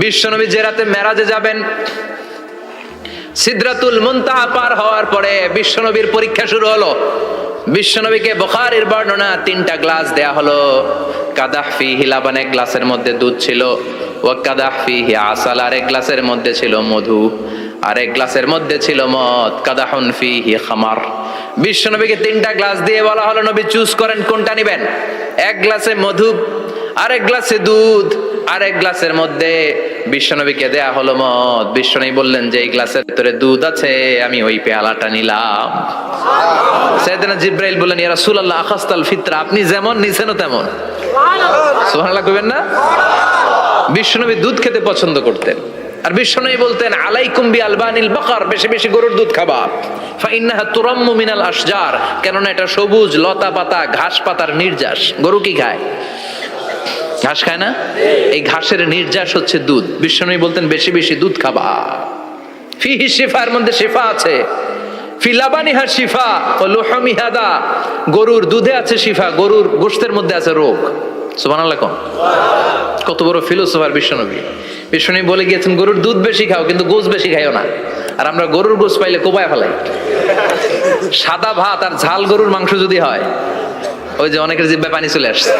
S1: বিশ্বনবী যে রাতে মেরাজে যাবেন, সিদরাতুল মুনতাহা পার হওয়ার পরে বিশ্বনবীর পরীক্ষা শুরু হলো। বিশ্বনবীকে বুখারীর বর্ণনা 3টা গ্লাস দেয়া হলো। কাদাহ ফিহি লাবান, এক গ্লাসের মধ্যে দুধ ছিল, ওয়া কাদাহ ফিহি আসাল, আর এক গ্লাসের মধ্যে ছিল মধু, আর এক গ্লাসের মধ্যে ছিল মদ। কাদাহুন ফিহি খামার। বিশ্বনবীকে 3টা গ্লাস দিয়ে বলা হলো নবী চুজ করেন কোনটা নেবেন। এক গ্লাসে মধু, আরেক গ্লাসে দুধ, আরেক গ্লাসের মধ্যে বিশ্বনবীকে দেয়া হলো মদ। বিশ্বনবী বললেন যে এই গ্লাসের ভিতরে দুধ আছে, আমি ওই পেয়ালাটা নিলাম। সাইয়েদনা জিবরাইল বললেন ইয়া রাসূলুল্লাহ আখাসতাল ফিতরা, আপনি যেমন নিছেনও তেমন। সুবহানাল্লাহ কইবেন না? বিশ্বনবী দুধ খেতে পছন্দ করতেন। আর বিশ্বনবী বলতেন আলাইকুম বি আলবানিল বাকার, বেশি বেশি গরুর দুধ খাবা। ফা ইন্নাহা তুরাম্মু মিনাল আশজার, কেননা এটা সবুজ লতা পাতা ঘাস পাতার নির্যাস। গরু কি খায়? ঘাস খায় না? এই ঘাসের নির্যাস হচ্ছে দুধ। বিশ্বনবী বলতেন বেশি বেশি দুধ খাবা। ফিহি শিফা, এর মধ্যে শিফা আছে। ফি লাবানিহা শিফা ও লুহুমিহা দা, গরুর দুধে আছে শিফা, গরুর গোশতের মধ্যে আছে রোগ। সুবহানাল্লাহ। কত বড় ফিলোসোফার বিশ্বনবী। বিশ্বনবী বলে গিয়েছেন গরুর দুধ বেশি খাও কিন্তু গোশ বেশি খাইও না। আর আমরা গরুর গোশ পাইলে কোবায় ফেলাই। সাদা ভাত আর ঝাল গরুর মাংস যদি হয়, ওই যে অনেকের জিহ্বায় পানি চলে আসছে।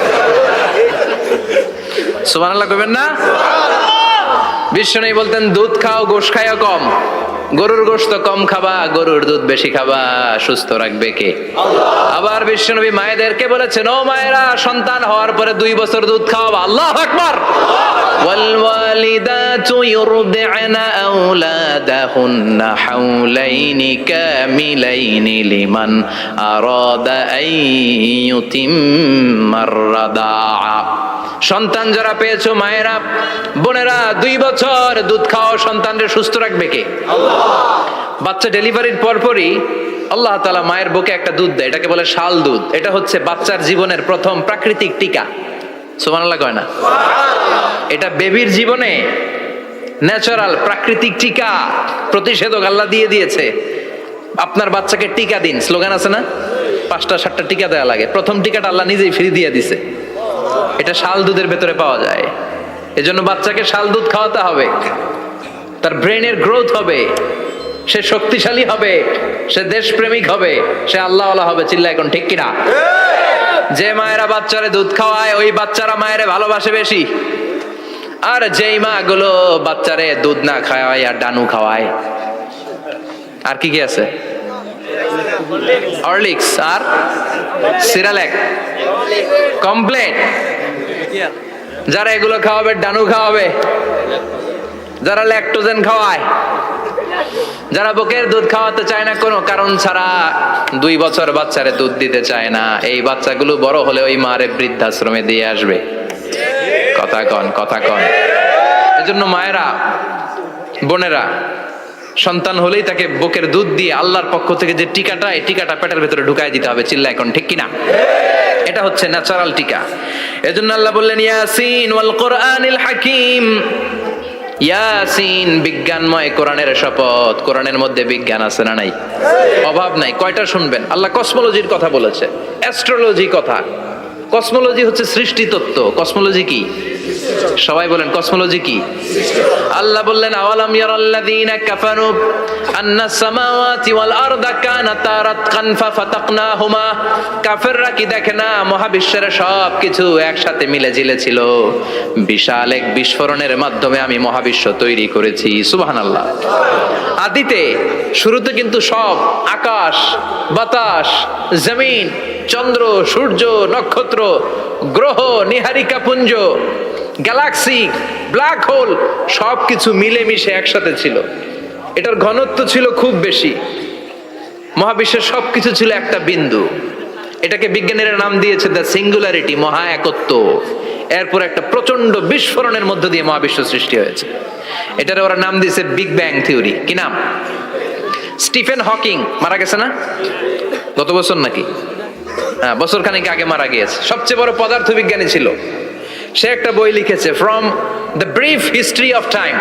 S1: সুবহানাল্লাহ কইবেন না? বিশ্বনবী বলতেন দুধ খাও, গোশ খাইও কম। গরুর গোশত কম খাবা, গরুর দুধ বেশি খাবা। সুস্থ রাখবে কে? আবার বিশ্বনবী মায়েদেরকে বলেছেন ও মায়েরা, সন্তান হওয়ার পরে 2 বছর দুধ খাওয়াবা। আল্লাহু আকবার। ওয়াল ওয়ালিদাতু ইউরদি'না আওলাদাহুন্না হাওলাইনি কামিলাইনি লিমান আরাদা আন ইউতিম্মার রাদাআ। সন্তান যারা পেয়েছো মায়েরা বোনেরা, 2 বছর দুধ খাও। সন্তানকে সুস্থ রাখবে কে? আল্লাহ। বাচ্চা ডেলিভারির পরপরই আল্লাহ তাআলা মায়ের বুকে একটা দুধ দেয়, এটাকে বলে শাল দুধ। এটা হচ্ছে বাচ্চার জীবনের প্রথম প্রাকৃতিক টিকা। সুবহানাল্লাহ কয় না? এটা বেবির জীবনে ন্যাচারাল প্রাকৃতিক টিকা, প্রতিষেধক আল্লাহ দিয়ে দিয়েছে। আপনার বাচ্চাকে টিকা দিন, স্লোগান আছে না? 5টা 7টা টিকা দেওয়া লাগে, প্রথম টিকাটা আল্লাহ নিজেই ফ্রি দিয়ে দিছে। এটা শাল দুধের ভেতরে পাওয়া যায়। এজন্য বাচ্চাকে শাল দুধ খাওয়াতে হবে, তার ব্রেনের গ্রোথ হবে, সে শক্তিশালী হবে, সে দেশপ্রেমিক হবে, সে আল্লাহওয়ালা হবে। চিল্লা এখন ঠিক কিনা? যে মায়েরা বাচ্চারে দুধ খাওয়ায় ওই বাচ্চারা মায়েরে ভালোবাসে বেশি। আর যেই মা গুলো বাচ্চারে দুধ না খাওয়ায় আর ডানু খাওয়ায়, আর কি কি আছে, হরলিক্স আর সিরালেক, কমপ্লেন, যারা এগুলো খাওয়াবে ডানু খাওয়াবে, যারা ল্যাকটোজেন খাওয়ায়, যারা বুকের দুধ খাওয়াতে চায় না কোনো কারণ ছাড়া, 2 বছর বাচ্চারে দুধ দিতে চায় না, এই বাচ্চাগুলো বড় হলে ওই মারে বৃদ্ধাশ্রমে দিয়ে আসবে। কথা কন, কথা কন। এজন্য মায়েরা, বোনেরা, সন্তান হলেই তাকে বুকের দুধ দিয়ে আল্লাহর পক্ষ থেকে যে টিকাটা, এই টিকাটা পেটের ভেতরে ঢুকাই দিতে হবে। চিল্লা এখন ঠিক কিনা? এটা হচ্ছে ন্যাচারাল টিকা। এজন্য আল্লাহ বললেন ইয়াসিন ওয়াল কোরআনিল হাকিম। ইয়াসিন, বিজ্ঞানময় কোরআনের শপথ। কোরআনের মধ্যে বিজ্ঞান আছে না নাই? অভাব নাই। কয়টা শুনবেন? আল্লাহ কসমোলজির কথা বলেছে, অ্যাস্ট্রোলজি কথা। কসমোলজি হচ্ছে সৃষ্টি তত্ত্ব। কসমোলজি কি? সবাই বলেন কসমোলজি কি? আল্লাহ বললেন আওয়ালাম ইয়ারাল্লাযীনা কাফারু আন্নাস সামাওয়াতি ওয়াল আরদা কানাতা রাতকান ফাফাতাকনাহুমা। কাফেররা কি দেখে না মহাবিশ্বের সব কিছু একসাথে মিলে ঝিলে ছিল, বিশাল এক বিস্ফোরণের মাধ্যমে আমি মহাবিশ্ব তৈরি করেছি। সুবহানাল্লাহ। আদিতে, শুরুতে কিন্তু সব আকাশ, বাতাস, জমিন, চন্দ্র, সূর্য, নক্ষত্র, গ্রহ, নীহারিকা পুঞ্জ, গ্যালাক্সি, ব্ল্যাক হোল সবকিছু মিলেমিশে একসাথে ছিল। এটার ঘনত্ব ছিল খুব বেশি। মহাবিশ্বের সবকিছু ছিল একটা বিন্দু। এটাকে বিজ্ঞানীরা নাম দিয়েছে দ্য সিঙ্গুলারিটি, মহা একত্ব। এরপর একটা প্রচন্ড বিস্ফোরণের মধ্য দিয়ে মহাবিশ্ব সৃষ্টি হয়েছে। এটার ওরা নাম দিয়েছে বিগ ব্যাং থিওরি। কি নাম? স্টিফেন হকিং মারা গেছে না গত বছর নাকি? হ্যাঁ, বছর খানিক আগে মারা গিয়েছে। সবচেয়ে বড় পদার্থবিজ্ঞানী ছিল। সে একটা বই লিখেছে, from the brief history of time,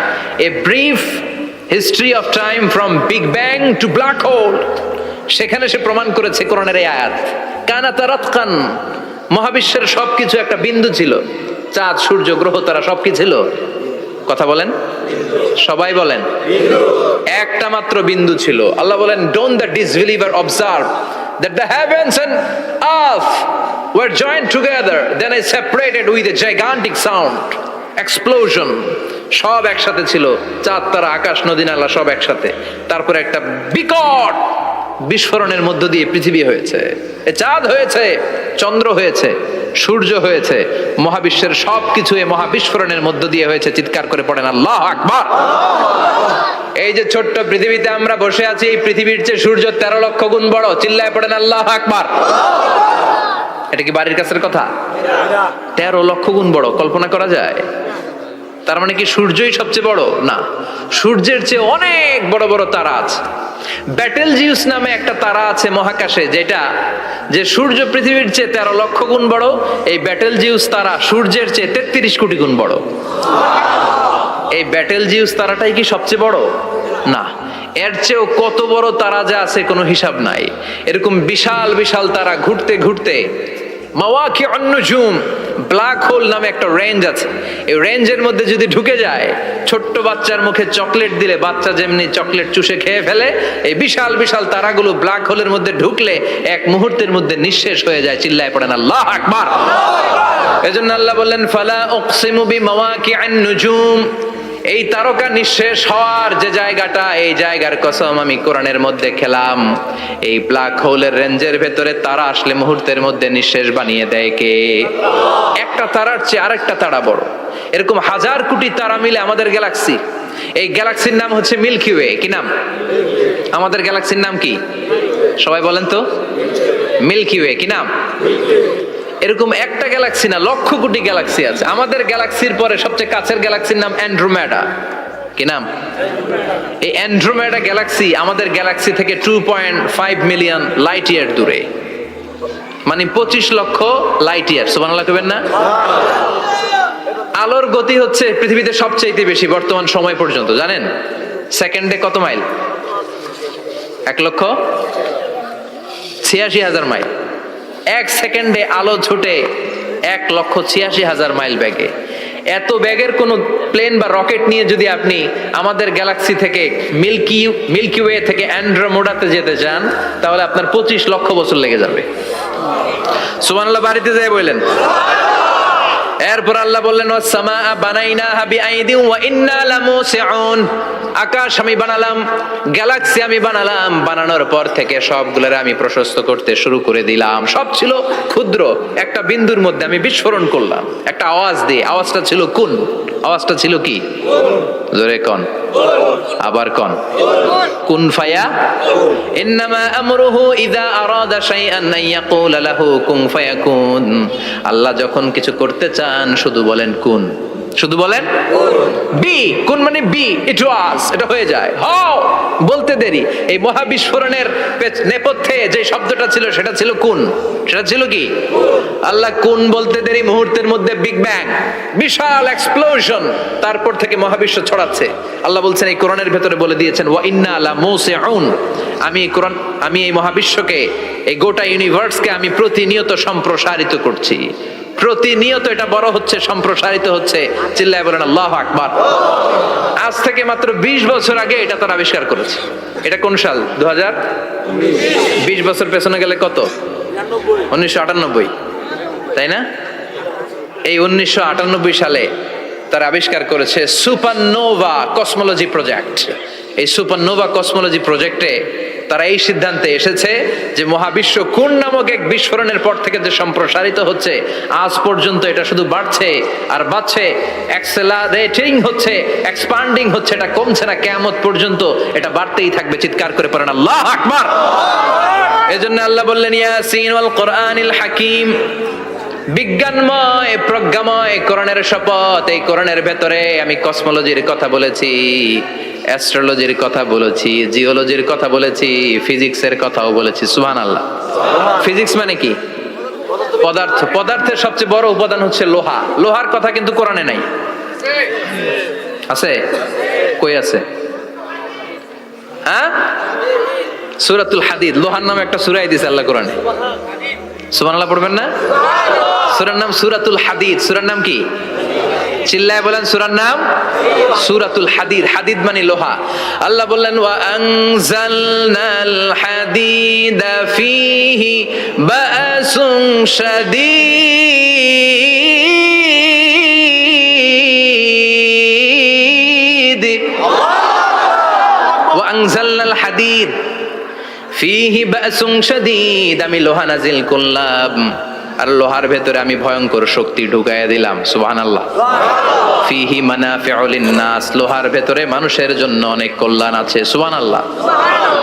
S1: a brief history of time from big bang two black hole. সেখানে সে প্রমাণ করেছে কোরআনের এই আয়াত, কানাতা রাতকান, মহাবিশ্বের সবকিছু একটা বিন্দু ছিল। চাঁদ, সূর্য, গ্রহ, তারা সব কি ছিল? কথা বলেন, সবাই বলেন। একটা মাত্র বিন্দু ছিল। আল্লাহ বলেন, don't the disbeliever observe that the heavens and earth were joined together, then I separated with a gigantic sound, explosion. সব একসাথে ছিল, চাঁদ, তারা, আকাশ, নদী, নালা সব একসাথে। তারপরে একটা বিকট বিস্ফোরণের মধ্য দিয়ে পৃথিবী হয়েছে, এ চাঁদ হয়েছে, চন্দ্র হয়েছে, সূর্য হয়েছে, মহাবিশ্বের সবকিছু এই মহাবিস্ফোরণের মধ্য দিয়ে হয়েছে। চিৎকার করে পড়েন আল্লাহু আকবার। এই যে ছোট্ট পৃথিবীতে আমরা বসে আছি, এই পৃথিবীর চেয়ে সূর্য 13 লক্ষ গুণ বড়। চিল্লায় পড়েন আল্লাহু আকবার। এটা কি বাড়ির কাছের কথা? 13 লক্ষ গুণ বড়, কল্পনা করা যায়? তার মানে কি সূর্যই সবচেয়ে বড়? না, সূর্যের চেয়ে অনেক বড় বড় তারা আছে। ব্যাটেলজিউস নামে একটা তারা আছে মহাকাশে, যেটা যে সূর্য পৃথিবীর চেয়ে 13 লক্ষ গুণ বড়। এই ব্যাটেলজিউস তারা সূর্যের চেয়ে 33 কোটি গুণ বড়। এই ব্যাটেলজিউস তারাটাই কি সবচেয়ে বড়? না, এর চেয়েও কত বড় তারা যে আছে কোনো হিসাব নাই। এরকম বিশাল বিশাল তারা ঘুরতে ঘুরতে মাওয়াকিউন নুজুম, ব্ল্যাক হোল নামে একটা রেঞ্জ আছে। এই রেঞ্জের মধ্যে যদি ঢুকে যায়, ছোট্ট বাচ্চার মুখে চকলেট দিলে বাচ্চা যেমনি চকলেট চুষে খেয়ে ফেলে, এই বিশাল বিশাল তারাগুলো ব্ল্যাক হোলের মধ্যে ঢুকলে এক মুহূর্তের মধ্যে নিঃশেষ হয়ে যায়। চিল্লায় পড়েন আল্লাহু আকবার। এজন্য আল্লাহ বললেন, ফালা উকসিমু বিমাওয়াকিউন নুজুম, এই তারকা নিঃশেষ হওয়ার যে জায়গাটা, এই জায়গার কসম আমি কোরআনের মধ্যে খেলাম। এই ব্ল্যাক হোলের রেঞ্জের ভেতরে তারা আসলে মুহূর্তের মধ্যে নিঃশেষ বানিয়ে দেয় কে? একটা তারার চেয়ে আরেকটা তারা বড়। এরকম হাজার কোটি তারা মিলে আমাদের গ্যালাক্সি। এই গ্যালাক্সির নাম হচ্ছে মিল্কি ওয়ে। কি নাম? আমাদের গ্যালাক্সির নাম কি? সবাই বলেন তো। Milky way. কি নাম? এরকম একটা গ্যালাক্সি না, লক্ষ কোটি গ্যালাক্সি আছে। আমাদের গ্যালাক্সির পরে সবচেয়ে কাছের গ্যালাক্সির নাম অ্যান্ড্রোমেডা। কি নাম? এই অ্যান্ড্রোমেডা গ্যালাক্সি আমাদের গ্যালাক্সি থেকে 2.5 মিলিয়ন লাইট ইয়ার দূরে, মানে 25 লক্ষ লাইট ইয়ার। সুবহানাল্লাহ কইবেন না? আলোর গতি হচ্ছে পৃথিবীতে সবচেয়ে বেশি বর্তমান সময় পর্যন্ত, জানেন? সেকেন্ডে কত মাইল? 1,86,000 মাইল। 1 সেকেন্ডে আলো ছুটে 1,86,000 মাইল বেগে। এত বেগের কোন প্লেন বা রকেট নিয়ে যদি আপনি আমাদের গ্যালাক্সি থেকে মিল্কি ওয়ে থেকে অ্যান্ড্রোমেডাতে যেতে চান, তাহলে আপনার 25 লক্ষ বছর লেগে যাবে। সুবহানাল্লাহ বাড়িতে যাই বললেন। এরপর আল্লাহ বললেন ওয়াস-সামাআ বানাইনাহা বিআইদিন ওয়া ইন্না লামুসিউন। আকাশ আমি বানালাম, গ্যালাক্সি আমি বানালাম, বানানোর পর থেকে সবগুলোরে আমি প্রশস্ত করতে শুরু করে দিলাম। সব ছিল ক্ষুদ্র, একটা বিন্দুর মধ্যে আমি বিস্ফোরণ করলাম একটা আওয়াজ দিয়ে। আওয়াজটা ছিল কুন। আওয়াজটা ছিল কি? জোরে কোন, আবার কোন। কুন ফায়া ইন্নামা আমরুহু ইযা আরাদা শাইআন আন ইয়াকুলা লাহু কুন ফায়াকুন। আল্লাহ যখন কিছু করতে চান শুধু বলেন কুন, শুধু বলেন বি। কুন মানে বি, ইট ওয়াজ, এটা হয়ে যায়। হাও বলতে দেরি। এই মহাবিস্ফোরণের নেপথ্যে যে শব্দটা ছিল সেটা ছিল কুন। সেটা ছিল কি? আল্লাহ কুন বলতে দেরি, মুহূর্তের মধ্যে বিগ ব্যাং, বিশাল এক্সপ্লোশন, তারপর থেকে মহাবিশ্ব ছড়াচ্ছে। আল্লাহ বলছেন এই কোরআনের ভেতরে বলে দিয়েছেন ওয়া ইন্না লামুসিউন। আমি এই মহাবিশ্বকে, এই গোটা ইউনিভার্সকে আমি প্রতিনিয়ত সম্প্রসারিত করছি। প্রতিনিয়ত এটা বড় হচ্ছে, সম্প্রসারিত হচ্ছে। চিল্লায় বলেন আল্লাহু আকবার। আজ থেকে মাত্র 20 বছর আগে এটা তারা আবিষ্কার করেছে। এটা কোন সাল? 2000। 20 বছর পেছনে গেলে কত? 1998, তাই না? এই 1998 সালে তারা আবিষ্কার করেছে সুপারনোভা কসমোলজি প্রজেক্ট। এই সুপারনোভা কসমোলজি প্রজেক্টে তারা এই সিদ্ধান্তে এসেছে যে মহাবিশ্ব কোন নামক এক বিস্ফোরণের পর থেকে যে সম্প্রসারিত হচ্ছে, আজ পর্যন্ত এটা শুধু বাড়ছে আর বাড়ছে, অ্যাক্সেলারেটিং হচ্ছে, এক্সপান্ডিং হচ্ছে, এটা কমছে না। কিয়ামত পর্যন্ত এটা বাড়তেই থাকবে। চিৎকার করে পড়েন আল্লাহু আকবার। এজন্য আল্লাহ বললেন ইয়াসিন ওয়াল কোরআনিল হাকিম। বিজ্ঞানময়, প্রজ্ঞাময় কোরআনের শপথ। এই কোরআনের ভেতরে আমি কসমোলজির কথা বলেছি, অ্যাস্ট্রোলজির কথা বলেছি, জিওলজির কথা বলেছি, ফিজিক্সের কথাও বলেছি। সুবহানাল্লাহ। ফিজিক্স মানে কি? পদার্থ। পদার্থের সবচেয়ে বড় উপাদান হচ্ছে লোহা। লোহার কথা কিন্তু কোরআনে নাই। আছে? কই আছে? হ্যাঁ, সূরাতুল হাদিদ, লোহার নামে একটা সূরা দিয়েছে আল্লাহ কোরআনে। সুবহানাল্লাহ পড়বেন না? সূরার নাম সূরাতুল হাদিদ। সূরার নাম কি? চিল্লায় বলেন সূরার নাম সূরাতুল হাদিদ। হাদিদ মানে লোহা। আল্লাহ বললেন ওয়া আনজালনাল হাদিদা ফীহি বা'সুন শাদীদ। ওয়া আনজালনাল হাদিদ ফীহি বা'সুন শাদীদ। আমি লোহা নাজিল করলাম আর লোহার ভেতরে আমি ভয়ঙ্কর শক্তি ঢুকাইয়া দিলাম। সুবহানাল্লাহ। ফীহি মানাফিউ লিন-নাস। লোহার ভেতরে মানুষের জন্য অনেক কল্যাণ আছে। সুবহানাল্লাহ।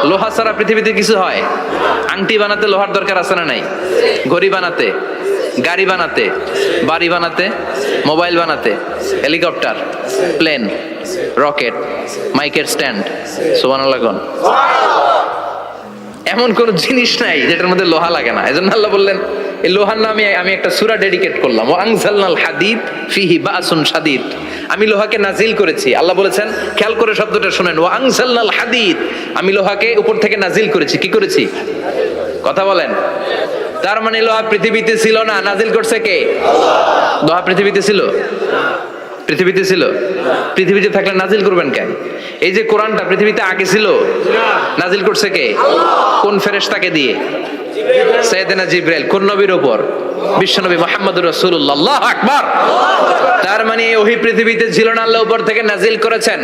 S1: লোহা ছাড়া পৃথিবীতে কিছু হয়? আংটি বানাতে লোহার দরকার আছে না নাই? ঘড়ি বানাতে, গাড়ি বানাতে, বাড়ি বানাতে, মোবাইল বানাতে, হেলিকপ্টার, প্লেন, রকেট, মাইকের স্ট্যান্ড। সুবহানাল্লাহ কোন? এমন কোন জিনিস নাই যেটার মধ্যে লোহা লাগে না। এজন্য আল্লাহ বললেন এই লোহার নামে আমি একটা সূরা ডেডিকেট করলাম। ওয়া আনজালনাল হাদিদ ফীহি বা'সুন শাদীদ। আমি লোহাকে নাজিল করেছি। আল্লাহ বলেছেন, খেয়াল করে শব্দটা শুনেন, ওয়া আনজালনাল হাদিদ। আমি লোহাকে উপর থেকে নাজিল করেছি। কি করেছি? কথা বলেন। তার মানে লোহা পৃথিবীতে ছিল না, নাজিল করছে কে? আল্লাহ। লোহা পৃথিবীতে ছিল? পৃথিবীতে ছিল? পৃথিবীতে থাকলে নাজিল করবেন কেন? এই যে কোরআনটা পৃথিবীতে আগে ছিল, নাজিল করছে কে? কোন ফেরেশতাকে দিয়ে? সাইয়েদনা জিবরাইল। কোন নবীর উপর? বিশ্বনবী মুহাম্মদুর রাসূলুল্লাহ। আল্লাহু আকবার। তার মানে ওহী পৃথিবীতে ছিল না, আল্লাহ উপর থেকে নাজিল করেছেন।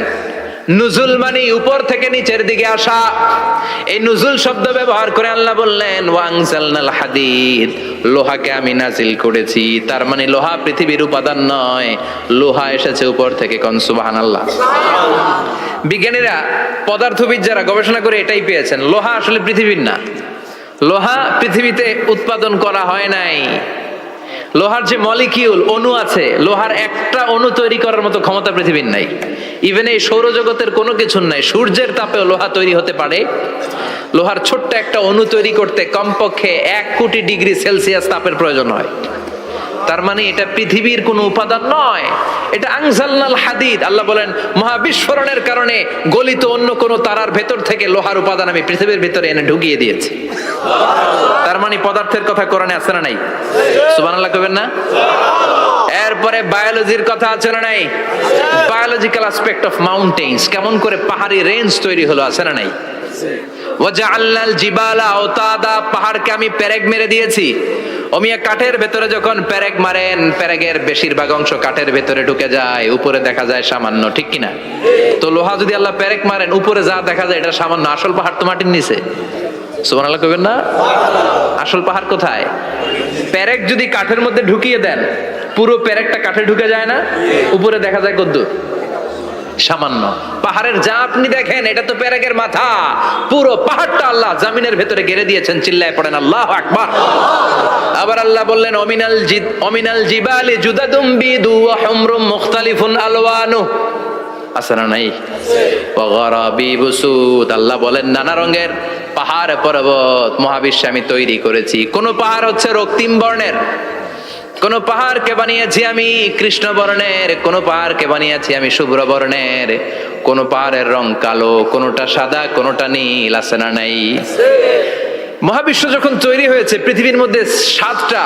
S1: নুজুল মানে উপর থেকে নিচের দিকে আসা। এই নুজুল শব্দ ব্যবহার করে আল্লাহ বললেন ওয়া আনজালনাল হাদিদ। লোহাকে আমি নাজিল করেছি। তার মানে লোহা পৃথিবীর উপাদান নয়, লোহা এসেছে উপর থেকে। কোন সুবহানাল্লাহ। বিজ্ঞানীরা, পদার্থবিদ যারা গবেষণা করে এটাই পেয়েছেন, লোহা আসলে পৃথিবীর না। লোহা পৃথিবীতে উৎপাদন করা হয় নাই। লোহার যে মলিকিউল, অণু আছে, লোহার একটা অণু তৈরি করার মতো ক্ষমতা পৃথিবীর নাই। ইভেন এই সৌরজগতের কোনো কিছু নাই, সূর্যের তাপেও লোহা তৈরি হতে পারে। লোহার ছোট্ট একটা অণু তৈরি করতে কমপক্ষে 1 কোটি ডিগ্রি সেলসিয়াস তাপের প্রয়োজন হয়। তার মানে এটা পৃথিবীর কোনো উপাদান নয়, এটা আনজালনাল হাদিদ। আল্লাহ বলেন মহাবিস্ফোরণের কারণে গলিত অন্য কোন তারার ভেতর থেকে লোহার উপাদান আমি পৃথিবীর ভিতরে এনে ঢুকিয়ে দিয়েছি। তার মানে পদার্থের কথা কোরআনে আছে না নাই? সুবহানাল্লাহ কইবেন না? এরপরে বায়োলজির কথা আছে না নাই? বায়োলজিক্যাল অ্যাসপেক্ট অফ মাউন্টেন্স, কেমন করে পাহাড়ি রেঞ্জ তৈরি হলো, আছে না নাই? ওয়াজআলনাল জিবালা আওতাদা, পাহাড়কে আমি পেরেক মেরে দিয়েছি। ওমিয়া কাঠের ভেতরে যখন পেরেক মারেন, পেরেকের বেশিরভাগ অংশ কাঠের ভেতরে ঢুকে যায়, উপরে দেখা যায় সামান্য, ঠিক কিনা? তো লোহা যদি আল্লাহ পেরেক মারেন, উপরে যা দেখা যায় এটা সামান্য, আসল পাহাড় তো মাটির নিচে। সুবহানাল্লাহ কইবেন না? আসল পাহাড় কোথায়? পেরেক যদি কাঠের মধ্যে ঢুকিয়ে দেন, পুরো পেরেকটা কাঠে ঢুকে যায় না, উপরে দেখা যায় কদ্দুর? সামান্য। পাহাড়ের যা আপনি দেখেন এটা তো পেরেকের মাথা, পুরো পাহাড়টা আল্লাহ জামিনের ভেতরে গেড়ে দিয়েছেন। চিল্লায় পড়েন আল্লাহু আকবার। আবার আল্লাহ বললেন অমিনাল জিবালি জুদাদুম বিদু ওয়া হুমরুম মুখতালিফুন আলওয়ানু, আছে না নাই? ওয়া গারাবিবু সুদ, আল্লাহ বলেন নানা রঙের পাহাড় পর্বত মহাবিশ্বে আমি তৈরি করেছি। কোন পাহাড় হচ্ছে রক্তিম বর্ণের, কোন পাহাড়কে বানিয়েছি আমি কৃষ্ণ বর্ণের, কোন পাহাড়কে বানিয়েছি আমি শুভ্র বর্ণের, কোন পাহাড়ের রং কালো, কোনটা সাদা, কোনটা নীল, আছে না নাই? মহাবিশ্ব যখন তৈরি হয়েছে, পৃথিবীর মধ্যে 7টা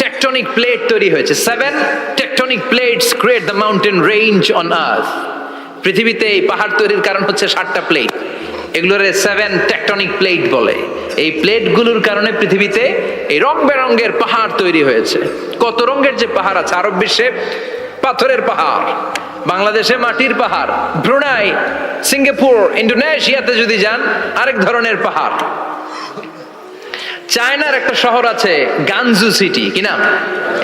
S1: টেকটনিক প্লেট তৈরি হয়েছে। 7 tectonic plates create the mountain range on earth. পৃথিবীতে এই পাহাড় তৈরির কারণ হচ্ছে 7টা প্লেট, এগুলোরে 7 টেকটনিক প্লেট বলে। এই প্লেটগুলোর কারণে পৃথিবীতে এই রং বেরঙের পাহাড় তৈরি হয়েছে। কত রঙের যে পাহাড় আছে, আরব বিশ্বে পাথরের পাহাড়, বাংলাদেশে মাটির পাহাড়, ব্রুনাই, সিঙ্গাপুর, ইন্দোনেশিয়াতে যদি যান আরেক ধরনের পাহাড়। চায়নার একটা শহর আছে গানজু সিটি, কি নাম?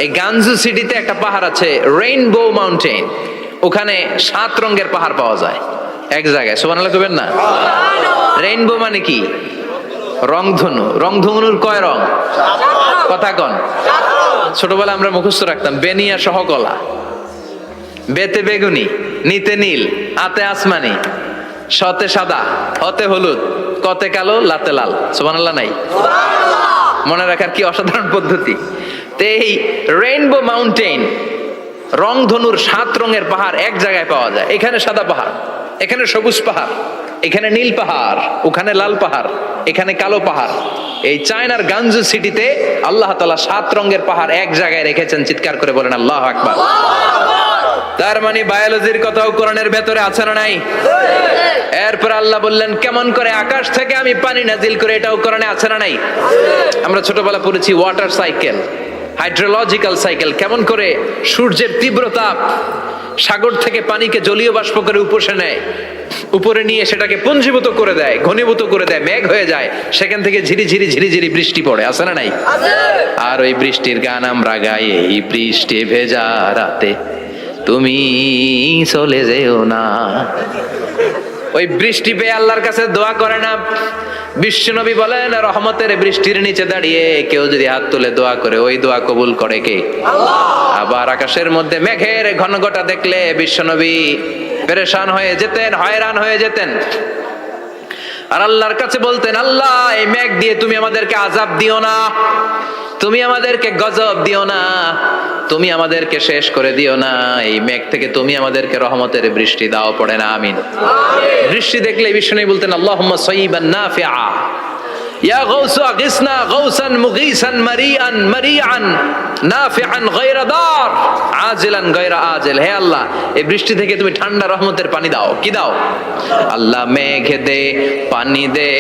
S1: এই গানজু সিটিতে একটা পাহাড় আছে রেইনবো মাউন্টেন, ওখানে 7 রঙের পাহাড় পাওয়া যায় এক জায়গায়। সুবহানাল্লাহ কইবেন না? রেইনবো মানে কি? রংধনু। রংধনুর কয় রং? কথা কন। ছোটবেলা আমরা মুখস্থ রাখতাম বেনিয়া সহকলা, বেতে বেগুনি, নিতে নীল, আতে আসমানি, শতে সাদা, হতে হলুদ, কতে কালো, লাতে লাল। সুবহানাল্লাহ নাই? মনে রাখার কি অসাধারণ পদ্ধতি। তো এই রেইনবো মাউন্টেন, রংধনুর 7 রঙের পাহাড় এক জায়গায় পাওয়া যায়। এখানে সাদা পাহাড়, এখানে সবুজ পাহাড়, এখানে নীল পাহাড়, ওখানে লাল পাহাড়, এখানে কালো পাহাড়। এই চায়নার গানজু সিটিতে আল্লাহ তাআলা 7 রঙের পাহাড় এক জায়গায় রেখেছেন। চিৎকার করে বলেন আল্লাহু আকবার। তার মানে বায়োলজির কথাও কোরআনের ভেতরে আছে না নাই? এরপর আল্লাহ বললেন কেমন করে আকাশ থেকে আমি পানি নাজিল করে, এটাও কোরআনে আছে না নাই? আমরা ছোটবেলা পড়েছি ওয়াটার সাইকেল, হাইড্রোলজিক্যাল সাইকেল, কেমন করে সূর্যের তীব্র তাপ সাগর থেকে পানিকে জলীয় বাষ্প করে উপসে নেয়, উপরে নিয়ে সেটাকে পুঞ্জীভূত করে দেয়, ঘনীভূত করে দেয়, মেঘ হয়ে যায়, সেখান থেকে ঝিরিঝিরি ঝিরিঝিরি বৃষ্টি পড়ে, আছে না নাই? আর ওই বৃষ্টির গান আমরা গাই, এই বৃষ্টি ভেজা রাতে তুমি চলে যেও না। ওই বৃষ্টি পেয়ে আল্লাহর কাছে দোয়া করে না? বিশ্বনবী বলেন রহমতের বৃষ্টির নিচে দাঁড়িয়ে কেউ যদি হাত তুলে দোয়া করে, ওই দোয়া কবুল করে কে? আল্লাহ। আবার আকাশের মধ্যে মেঘের ঘনঘটা দেখলে বিশ্বনবী পেরেশান হয়ে যেতেন, হয়রান হয়ে যেতেন, আর আল্লাহর কাছে বলতেন আল্লাহ এই মেঘ দিয়ে তুমি আমাদেরকে আযাব দিও না, তুমি আমাদেরকে গজব দিও না, তুমি আমাদেরকে শেষ করে দিও না, এই মেঘ থেকে তুমি আমাদেরকে রহমতের বৃষ্টি দাও। পড়ে না আমিন। বৃষ্টি দেখলে বিষ্ণু বলতেন আল্লাহুম্মা সাইয়িবান নাফিআ, ইয়া গাউসু আগিসনা গাউসান মুগীসান মারিআন মারিআন নাফিআন গায়রা দার আজিলান গায়রা আজিল। হে আল্লাহ এই বৃষ্টি থেকে তুমি ঠান্ডা রহমতের পানি দাও। কি দাও? আল্লাহ মেঘে দে পানি দে,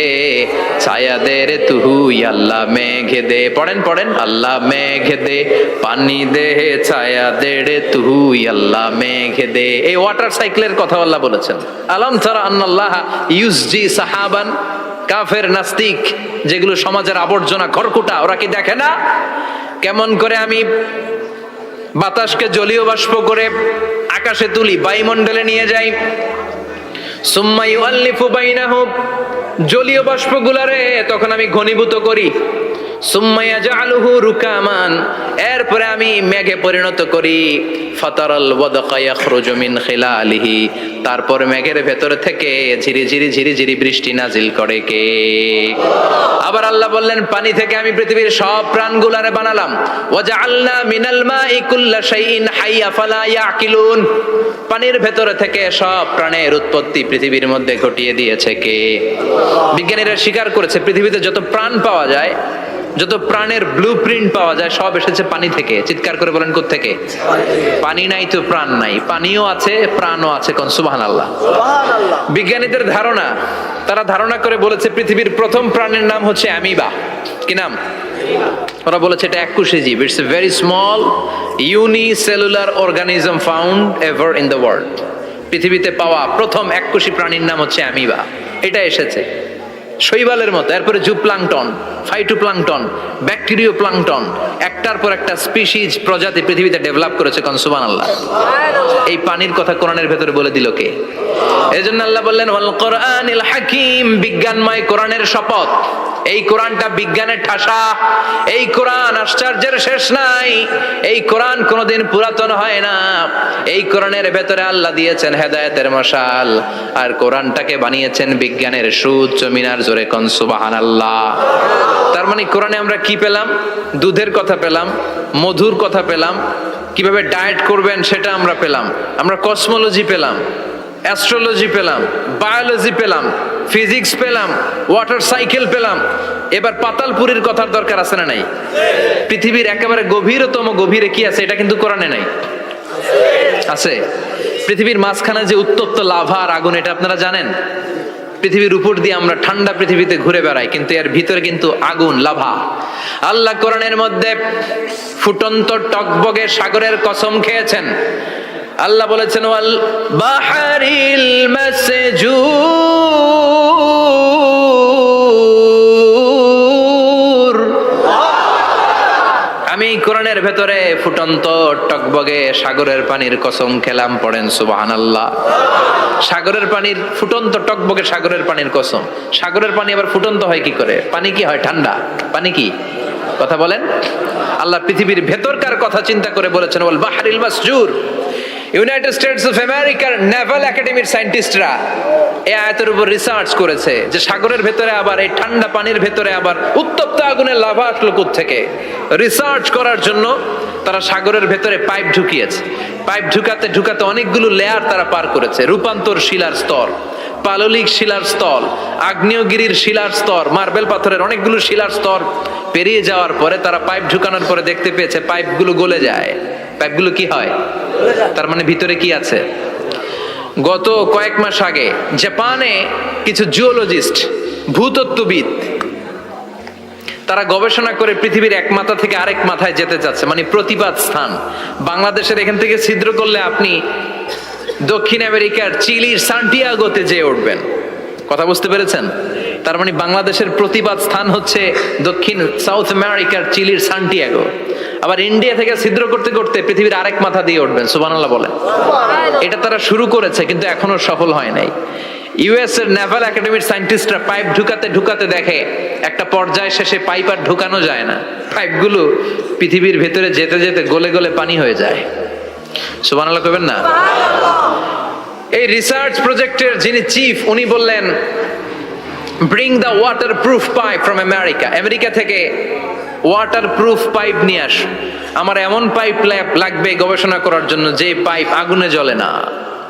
S1: ছায়া দে রে তুই, আল্লাহ মেঘে দে। পড়েন পড়েন, আল্লাহ মেঘে দে পানি দে, ছায়া দে রে তুই, আল্লাহ মেঘে দে। এই ওয়াটার সাইকেলের কথা আল্লাহ বলেছেন। আলাম তারা আন্নাল্লাহ ইউসজি সাহাবান, কাফের নাস্তিক যেগুলো সমাজের আবর্জনা খড়কুটা, ওরা কি দেখে না কেমন করে আমি বাতাসকে জলীয় বাষ্প করে আকাশে তুলি, বায়ুমণ্ডলে নিয়ে যাই, সুম্মা ইউআল্লিফু বাইনাহুম, জলীয় বাষ্পগুলারে তখন আমি ঘনীভূত করি, সুম্মা ইয়াজআলুহু রুকামান, এরপরে আমি মেঘে পরিণত করি। ফাতারাল ওয়াদকা ইয়াখরুজু মিন খিলালিহি, তারপর মেঘের ভেতর থেকে ঝিরিঝিরি ঝিরিঝিরি বৃষ্টি নাজিল করে কে? আবার আল্লাহ বললেন, পানি থেকে আমি পৃথিবীর সব প্রাণগুলারে বানালাম। ওয়াজআলনা মিনাল মাই কুল্লা শাইইন হাইয়া ফালা ইয়াকিলুন, পানির ভেতর থেকে সব প্রাণের উৎপত্তি পৃথিবীর মধ্যে ঘটিয়ে দিয়েছে কে? বিজ্ঞানীরা স্বীকার করেছে পৃথিবীতে যত প্রাণ পাওয়া যায়, যত প্রাণের ব্লুপ্রিন্ট পাওয়া যায়, সব এসেছে পানি থেকে। চিৎকার করে বলেন, কোত্থেকে? পানি নাই তো প্রাণ নাই, পানিও আছে প্রাণও আছে। কোন সুবহানাল্লাহ। বিজ্ঞানীদের ধারণা, তারা ধারণা করে বলেছে পৃথিবীর প্রথম প্রাণের নাম হচ্ছে অ্যামিবা। কি নাম? ওরা বলেছে এটা এককোষী জীব। It's a very small unicellular organism found ever in the world. পৃথিবীতে পাওয়া প্রথম এককোষী প্রাণীর নাম হচ্ছে অ্যামিবা। এটা এসেছে শৈবালের মতো, এরপরে জুপ্লাংটন, ফাইটোপ্লাংটন, ব্যাকটেরিও প্লাংটন, একটার পর একটা স্পিসিজ প্রজাতি পৃথিবীতে ডেভেলপ করেছে। কোন সুবহানাল্লাহ। এই পানির কথা কোরআনের ভেতরে বলে দিল কে? এজন্য আল্লাহ বললেন ওয়াল কোরআনিল হাকিম, বিজ্ঞানময় কোরআনের শপথ। এই কোরআনটা বিজ্ঞানের ঠাসা, এই কোরআন আশ্চর্যের শেষ নাই, এই কোরআন কোনোদিন পুরাতন হয় না। এই কোরআনের ভেতরে আল্লাহ দিয়েছেন হেদায়েতের মশাল, আর কোরআনটাকে বানিয়েছেন বিজ্ঞানের সুউচ্চ মিনার। জোরে কোন সুবহানাল্লাহ। তার মানে কোরআনে আমরা কি পেলাম? দুধের কথা পেলাম, মধুর কথা পেলাম, কিভাবে ডায়েট করবেন সেটা আমরা পেলাম, আমরা কসমোলজি পেলাম, অ্যাস্ট্রোলজি পেলাম, বায়োলজি পেলাম, ফিজিক্স পেলাম, ওয়াটার সাইকেল পেলাম। এবার পাতালপুরীর কথার দরকার আছে না নাই? পৃথিবীর একেবারে গভীরতম গভীরে কি আছে? এটা কিন্তু কোরআনে নাই, আছে। পৃথিবীর মাঝখানে যে উত্তপ্ত লাভা আর আগুন, এটা আপনারা জানেন? পৃথিবীর উপর দিয়ে আমরা ঠান্ডা পৃথিবীতে ঘুরে বেড়াই, কিন্তু এর ভিতরে কিন্তু আগুন, লাভা। আল্লাহ কোরআনের মধ্যে ফুটন্ত টকবগে সাগরের কসম খেয়েছেন। আল্লাহ বলেছেন ওয়াল বাহরিল মাসজুর, আমি কোরআনের ভেতরে ফুটন্ত টকবগে সাগরের পানির কসম খেলাম। পড়েন সুবহানাল্লাহ। সাগরের পানির ফুটন্ত টকবগে সাগরের পানির কসম। সাগরের পানি আবার ফুটন্ত হয় কি করে? পানি কি হয়? ঠান্ডা। পানি কি? কথা বলেন। আল্লাহ পৃথিবীর ভেতরকার কথা চিন্তা করে বলেছেন ওয়াল বাহরিল মাসজুর। ইউনাইটেড স্টেটস অফ আমেরিকার নেভাল একাডেমির সায়েন্টিস্টরা এই আয়াতের উপর রিসার্চ করেছে যে সাগরের ভেতরে আবার এই ঠান্ডা পানির ভেতরে আবার উত্তপ্ত আগুনের লাভা আসলো কোত্থেকে। রিসার্চ করার জন্য তারা সাগরের ভেতরে পাইপ ঢুকিয়েছে। পাইপ ঢুকাতে ঢুকাতে অনেকগুলো লেয়ার তারা পার করেছে। রূপান্তর শিলার স্তর, পাললিক শিলার স্তর, আগ্নেয়গিরির শিলার স্তর, মার্বেল পাথরের অনেকগুলো শিলার স্তর পেরিয়ে যাওয়ার পরে তারা পাইপ ঢুকানোর পরে দেখতে পেয়েছে পাইপগুলো গলে যায়। পাইপগুলো কি হয়? তার মানে ভিতরে কি আছে? গত কয়েক মাস আগে জাপানে কিছু জিওলজিস্ট, ভূতত্ত্ববিদ, তারা গবেষণা করে পৃথিবীর এক মাথা থেকে আরেক মাথায় যেতে চাচ্ছে, মানে প্রতিপাদ স্থান। বাংলাদেশের এখান থেকে ছিদ্র করলে আপনি দক্ষিণ আমেরিকার চিলির সান্টিয়াগোতে যেয়ে উঠবেন। কথা বুঝতে পেরেছেন? তার মানে বাংলাদেশের প্রতিপাদ স্থান হচ্ছে দক্ষিণ সাউথ আমেরিকার চিলির সান্টিয়াগো। আবার ইন্ডিয়া থেকে ছিদ্র করতে করতে পৃথিবীর আরেক মাথা দিয়ে উঠবেন। সুবহানাল্লাহ বলেন। এটা তারা শুরু করেছে কিন্তু এখনো সফল হয় নাই। ইউএস এর নেভাল একাডেমির সায়েন্টিস্টরা পাইপ ঢুকাতে ঢুকাতে দেখে একটা পর্যায় শেষে পাইপ আর ঢুকানো যায় না, পাইপগুলো পৃথিবীর ভেতরে যেতে যেতে গলে গলে পানি হয়ে যায়। সুবহানাল্লাহ কইবেন না? এই রিসার্চ প্রজেক্টের যিনি চিফ, উনি বললেন bring the water proof pipe from America. America থেকে ওয়াটার প্রুফ পাইপ নিয়ে আস। আমার এমন পাইপ লাগবে গবেষণা করার জন্য যে পাইপ আগুনে জ্বলে না।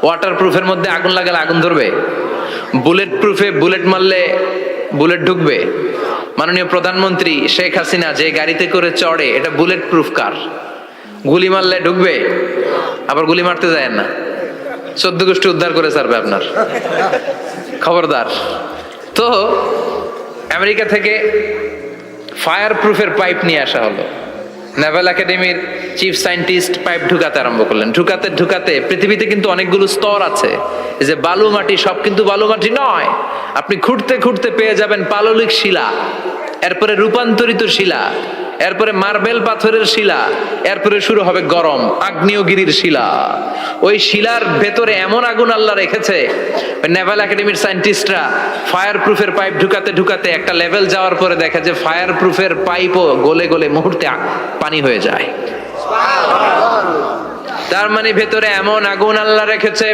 S1: ওয়াটার প্রুফের মধ্যে আগুন লাগালে আগুন ধরবে? বুলেট প্রুফে বুলেট মারলে বুলেট ঢুকবে? মাননীয় প্রধানমন্ত্রী শেখ হাসিনা যে গাড়িতে করে চড়ে, এটা বুলেট প্রুফ কার? গুলি মারলে ঢুকবে? আবার গুলি মারতে যায় না, 14 গোষ্ঠী উদ্ধার করে ছাড়বে আপনার, খবরদার। তো আমেরিকা থেকে ফায়ার প্রুফের পাইপ নিয়ে আসা হলো। নেভাল একাডেমির চিফ সায়েন্টিস্ট পাইপ ঢুকাতে আরম্ভ করলেন। ঢুকাতে ঢুকাতে পৃথিবীতে কিন্তু অনেকগুলো স্তর আছে। এই যে বালু মাটি, সব কিন্তু বালু মাটি নয়। আপনি খুঁড়তে খুঁড়তে পেয়ে যাবেন পাললিক শিলা, এরপরে রূপান্তরিত শিলা, এরপরে মার্বেল পাথরের শিলা, এরপরে শুরু হবে গরম আগ্নেয়গিরির শিলা। ওই শিলার ভেতরে এমন আগুন আল্লাহ রেখেছে, নেভাল একাডেমির সায়েন্টিস্টরা ফায়ার প্রুফের পাইপ ঢুকাতে ঢুকাতে একটা লেভেল যাওয়ার পরে দেখে যে ফায়ার প্রুফের পাইপও গলে গলে মুহূর্তে পানি হয়ে যায়। তার মানে ভেতরে এমন আগুন আল্লাহ রেখেছে,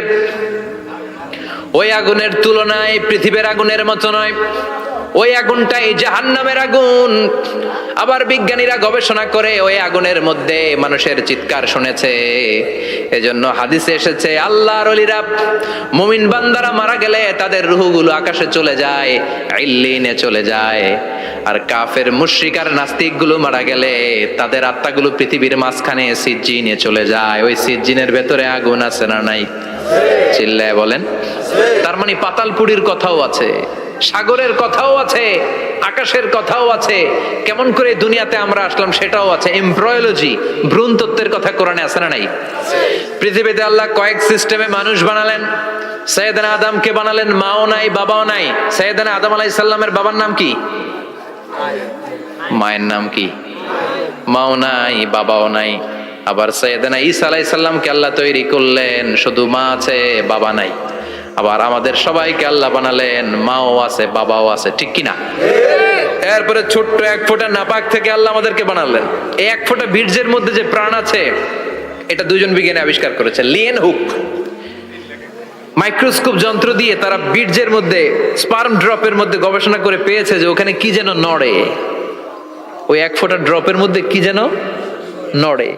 S1: ওই আগুনের তুলনায় পৃথিবীর আগুনের মতো নয়। ওই আগুনটাই জাহান্নামের আগুন। আবার বিজ্ঞানীরা গবেষণা করে ওই আগুনের মধ্যে মানুষের চিৎকার শুনেছে। এজন্য হাদিসে এসেছে আল্লাহর ওলিরা, মুমিন বান্দারা মারা গেলে তাদের রূহগুলো আকাশে চলে যায়, ইল্লিনে চলে যায়। আর কাফের মুশরিক আর নাস্তিক গুলো মারা গেলে তাদের আত্মাগুলো পৃথিবীর মাঝখানে সিজ্জিনে চলে যায়। ওই সিজ্জিনের ভেতরে আগুন আছে না নাই? চিল্লায় বলেন। তার মানে পাতালপুরীর কথাও আছে, সাগরের কথাও আছে, আকাশের কথাও আছে। কেমন করে দুনিয়াতে আমরা আসলাম সেটাও আছে। এমব্রয়োলজি, ভ্রূণ তত্ত্বের কথা কোরআনে আছে না নাই? পৃথিবীতে আল্লাহ কয়েক সিস্টেমে মানুষ বানালেন। সৈয়দনা আদমকে বানালেন, মাও নাই বাবাও নাই। সৈয়দনা আদম আলাইহিস সালামের বাবার নাম কি? মায়ের নাম কি? মাও নাই বাবাও নাই। আবার সৈয়দনা ঈসা আলাইহিস সালামকে আল্লাহ তৈরি করলেন, শুধু মা আছে বাবা নাই। আবার আমাদের সবাইকে আল্লাহ বানালেন, মাও আছে বাবাও আছে, ঠিক কিনা? এরপরে ছোট্ট এক ফোঁটা নাপাক থেকে আল্লাহ আমাদেরকে বানালেন। এই এক ফোঁটা বীর্যের মধ্যে যে প্রাণ আছে, এটা দুজন বিজ্ঞানী আবিষ্কার করেছে। লিয়েন হুক মাইক্রোস্কোপ যন্ত্র দিয়ে তারা বীর্যের মধ্যে, স্পার্ম ড্রপের মধ্যে গবেষণা করে পেয়েছে যে ওখানে কি যেন নড়ে। ওই এক ফোঁটা ড্রপের মধ্যে কি যেন নড়ে।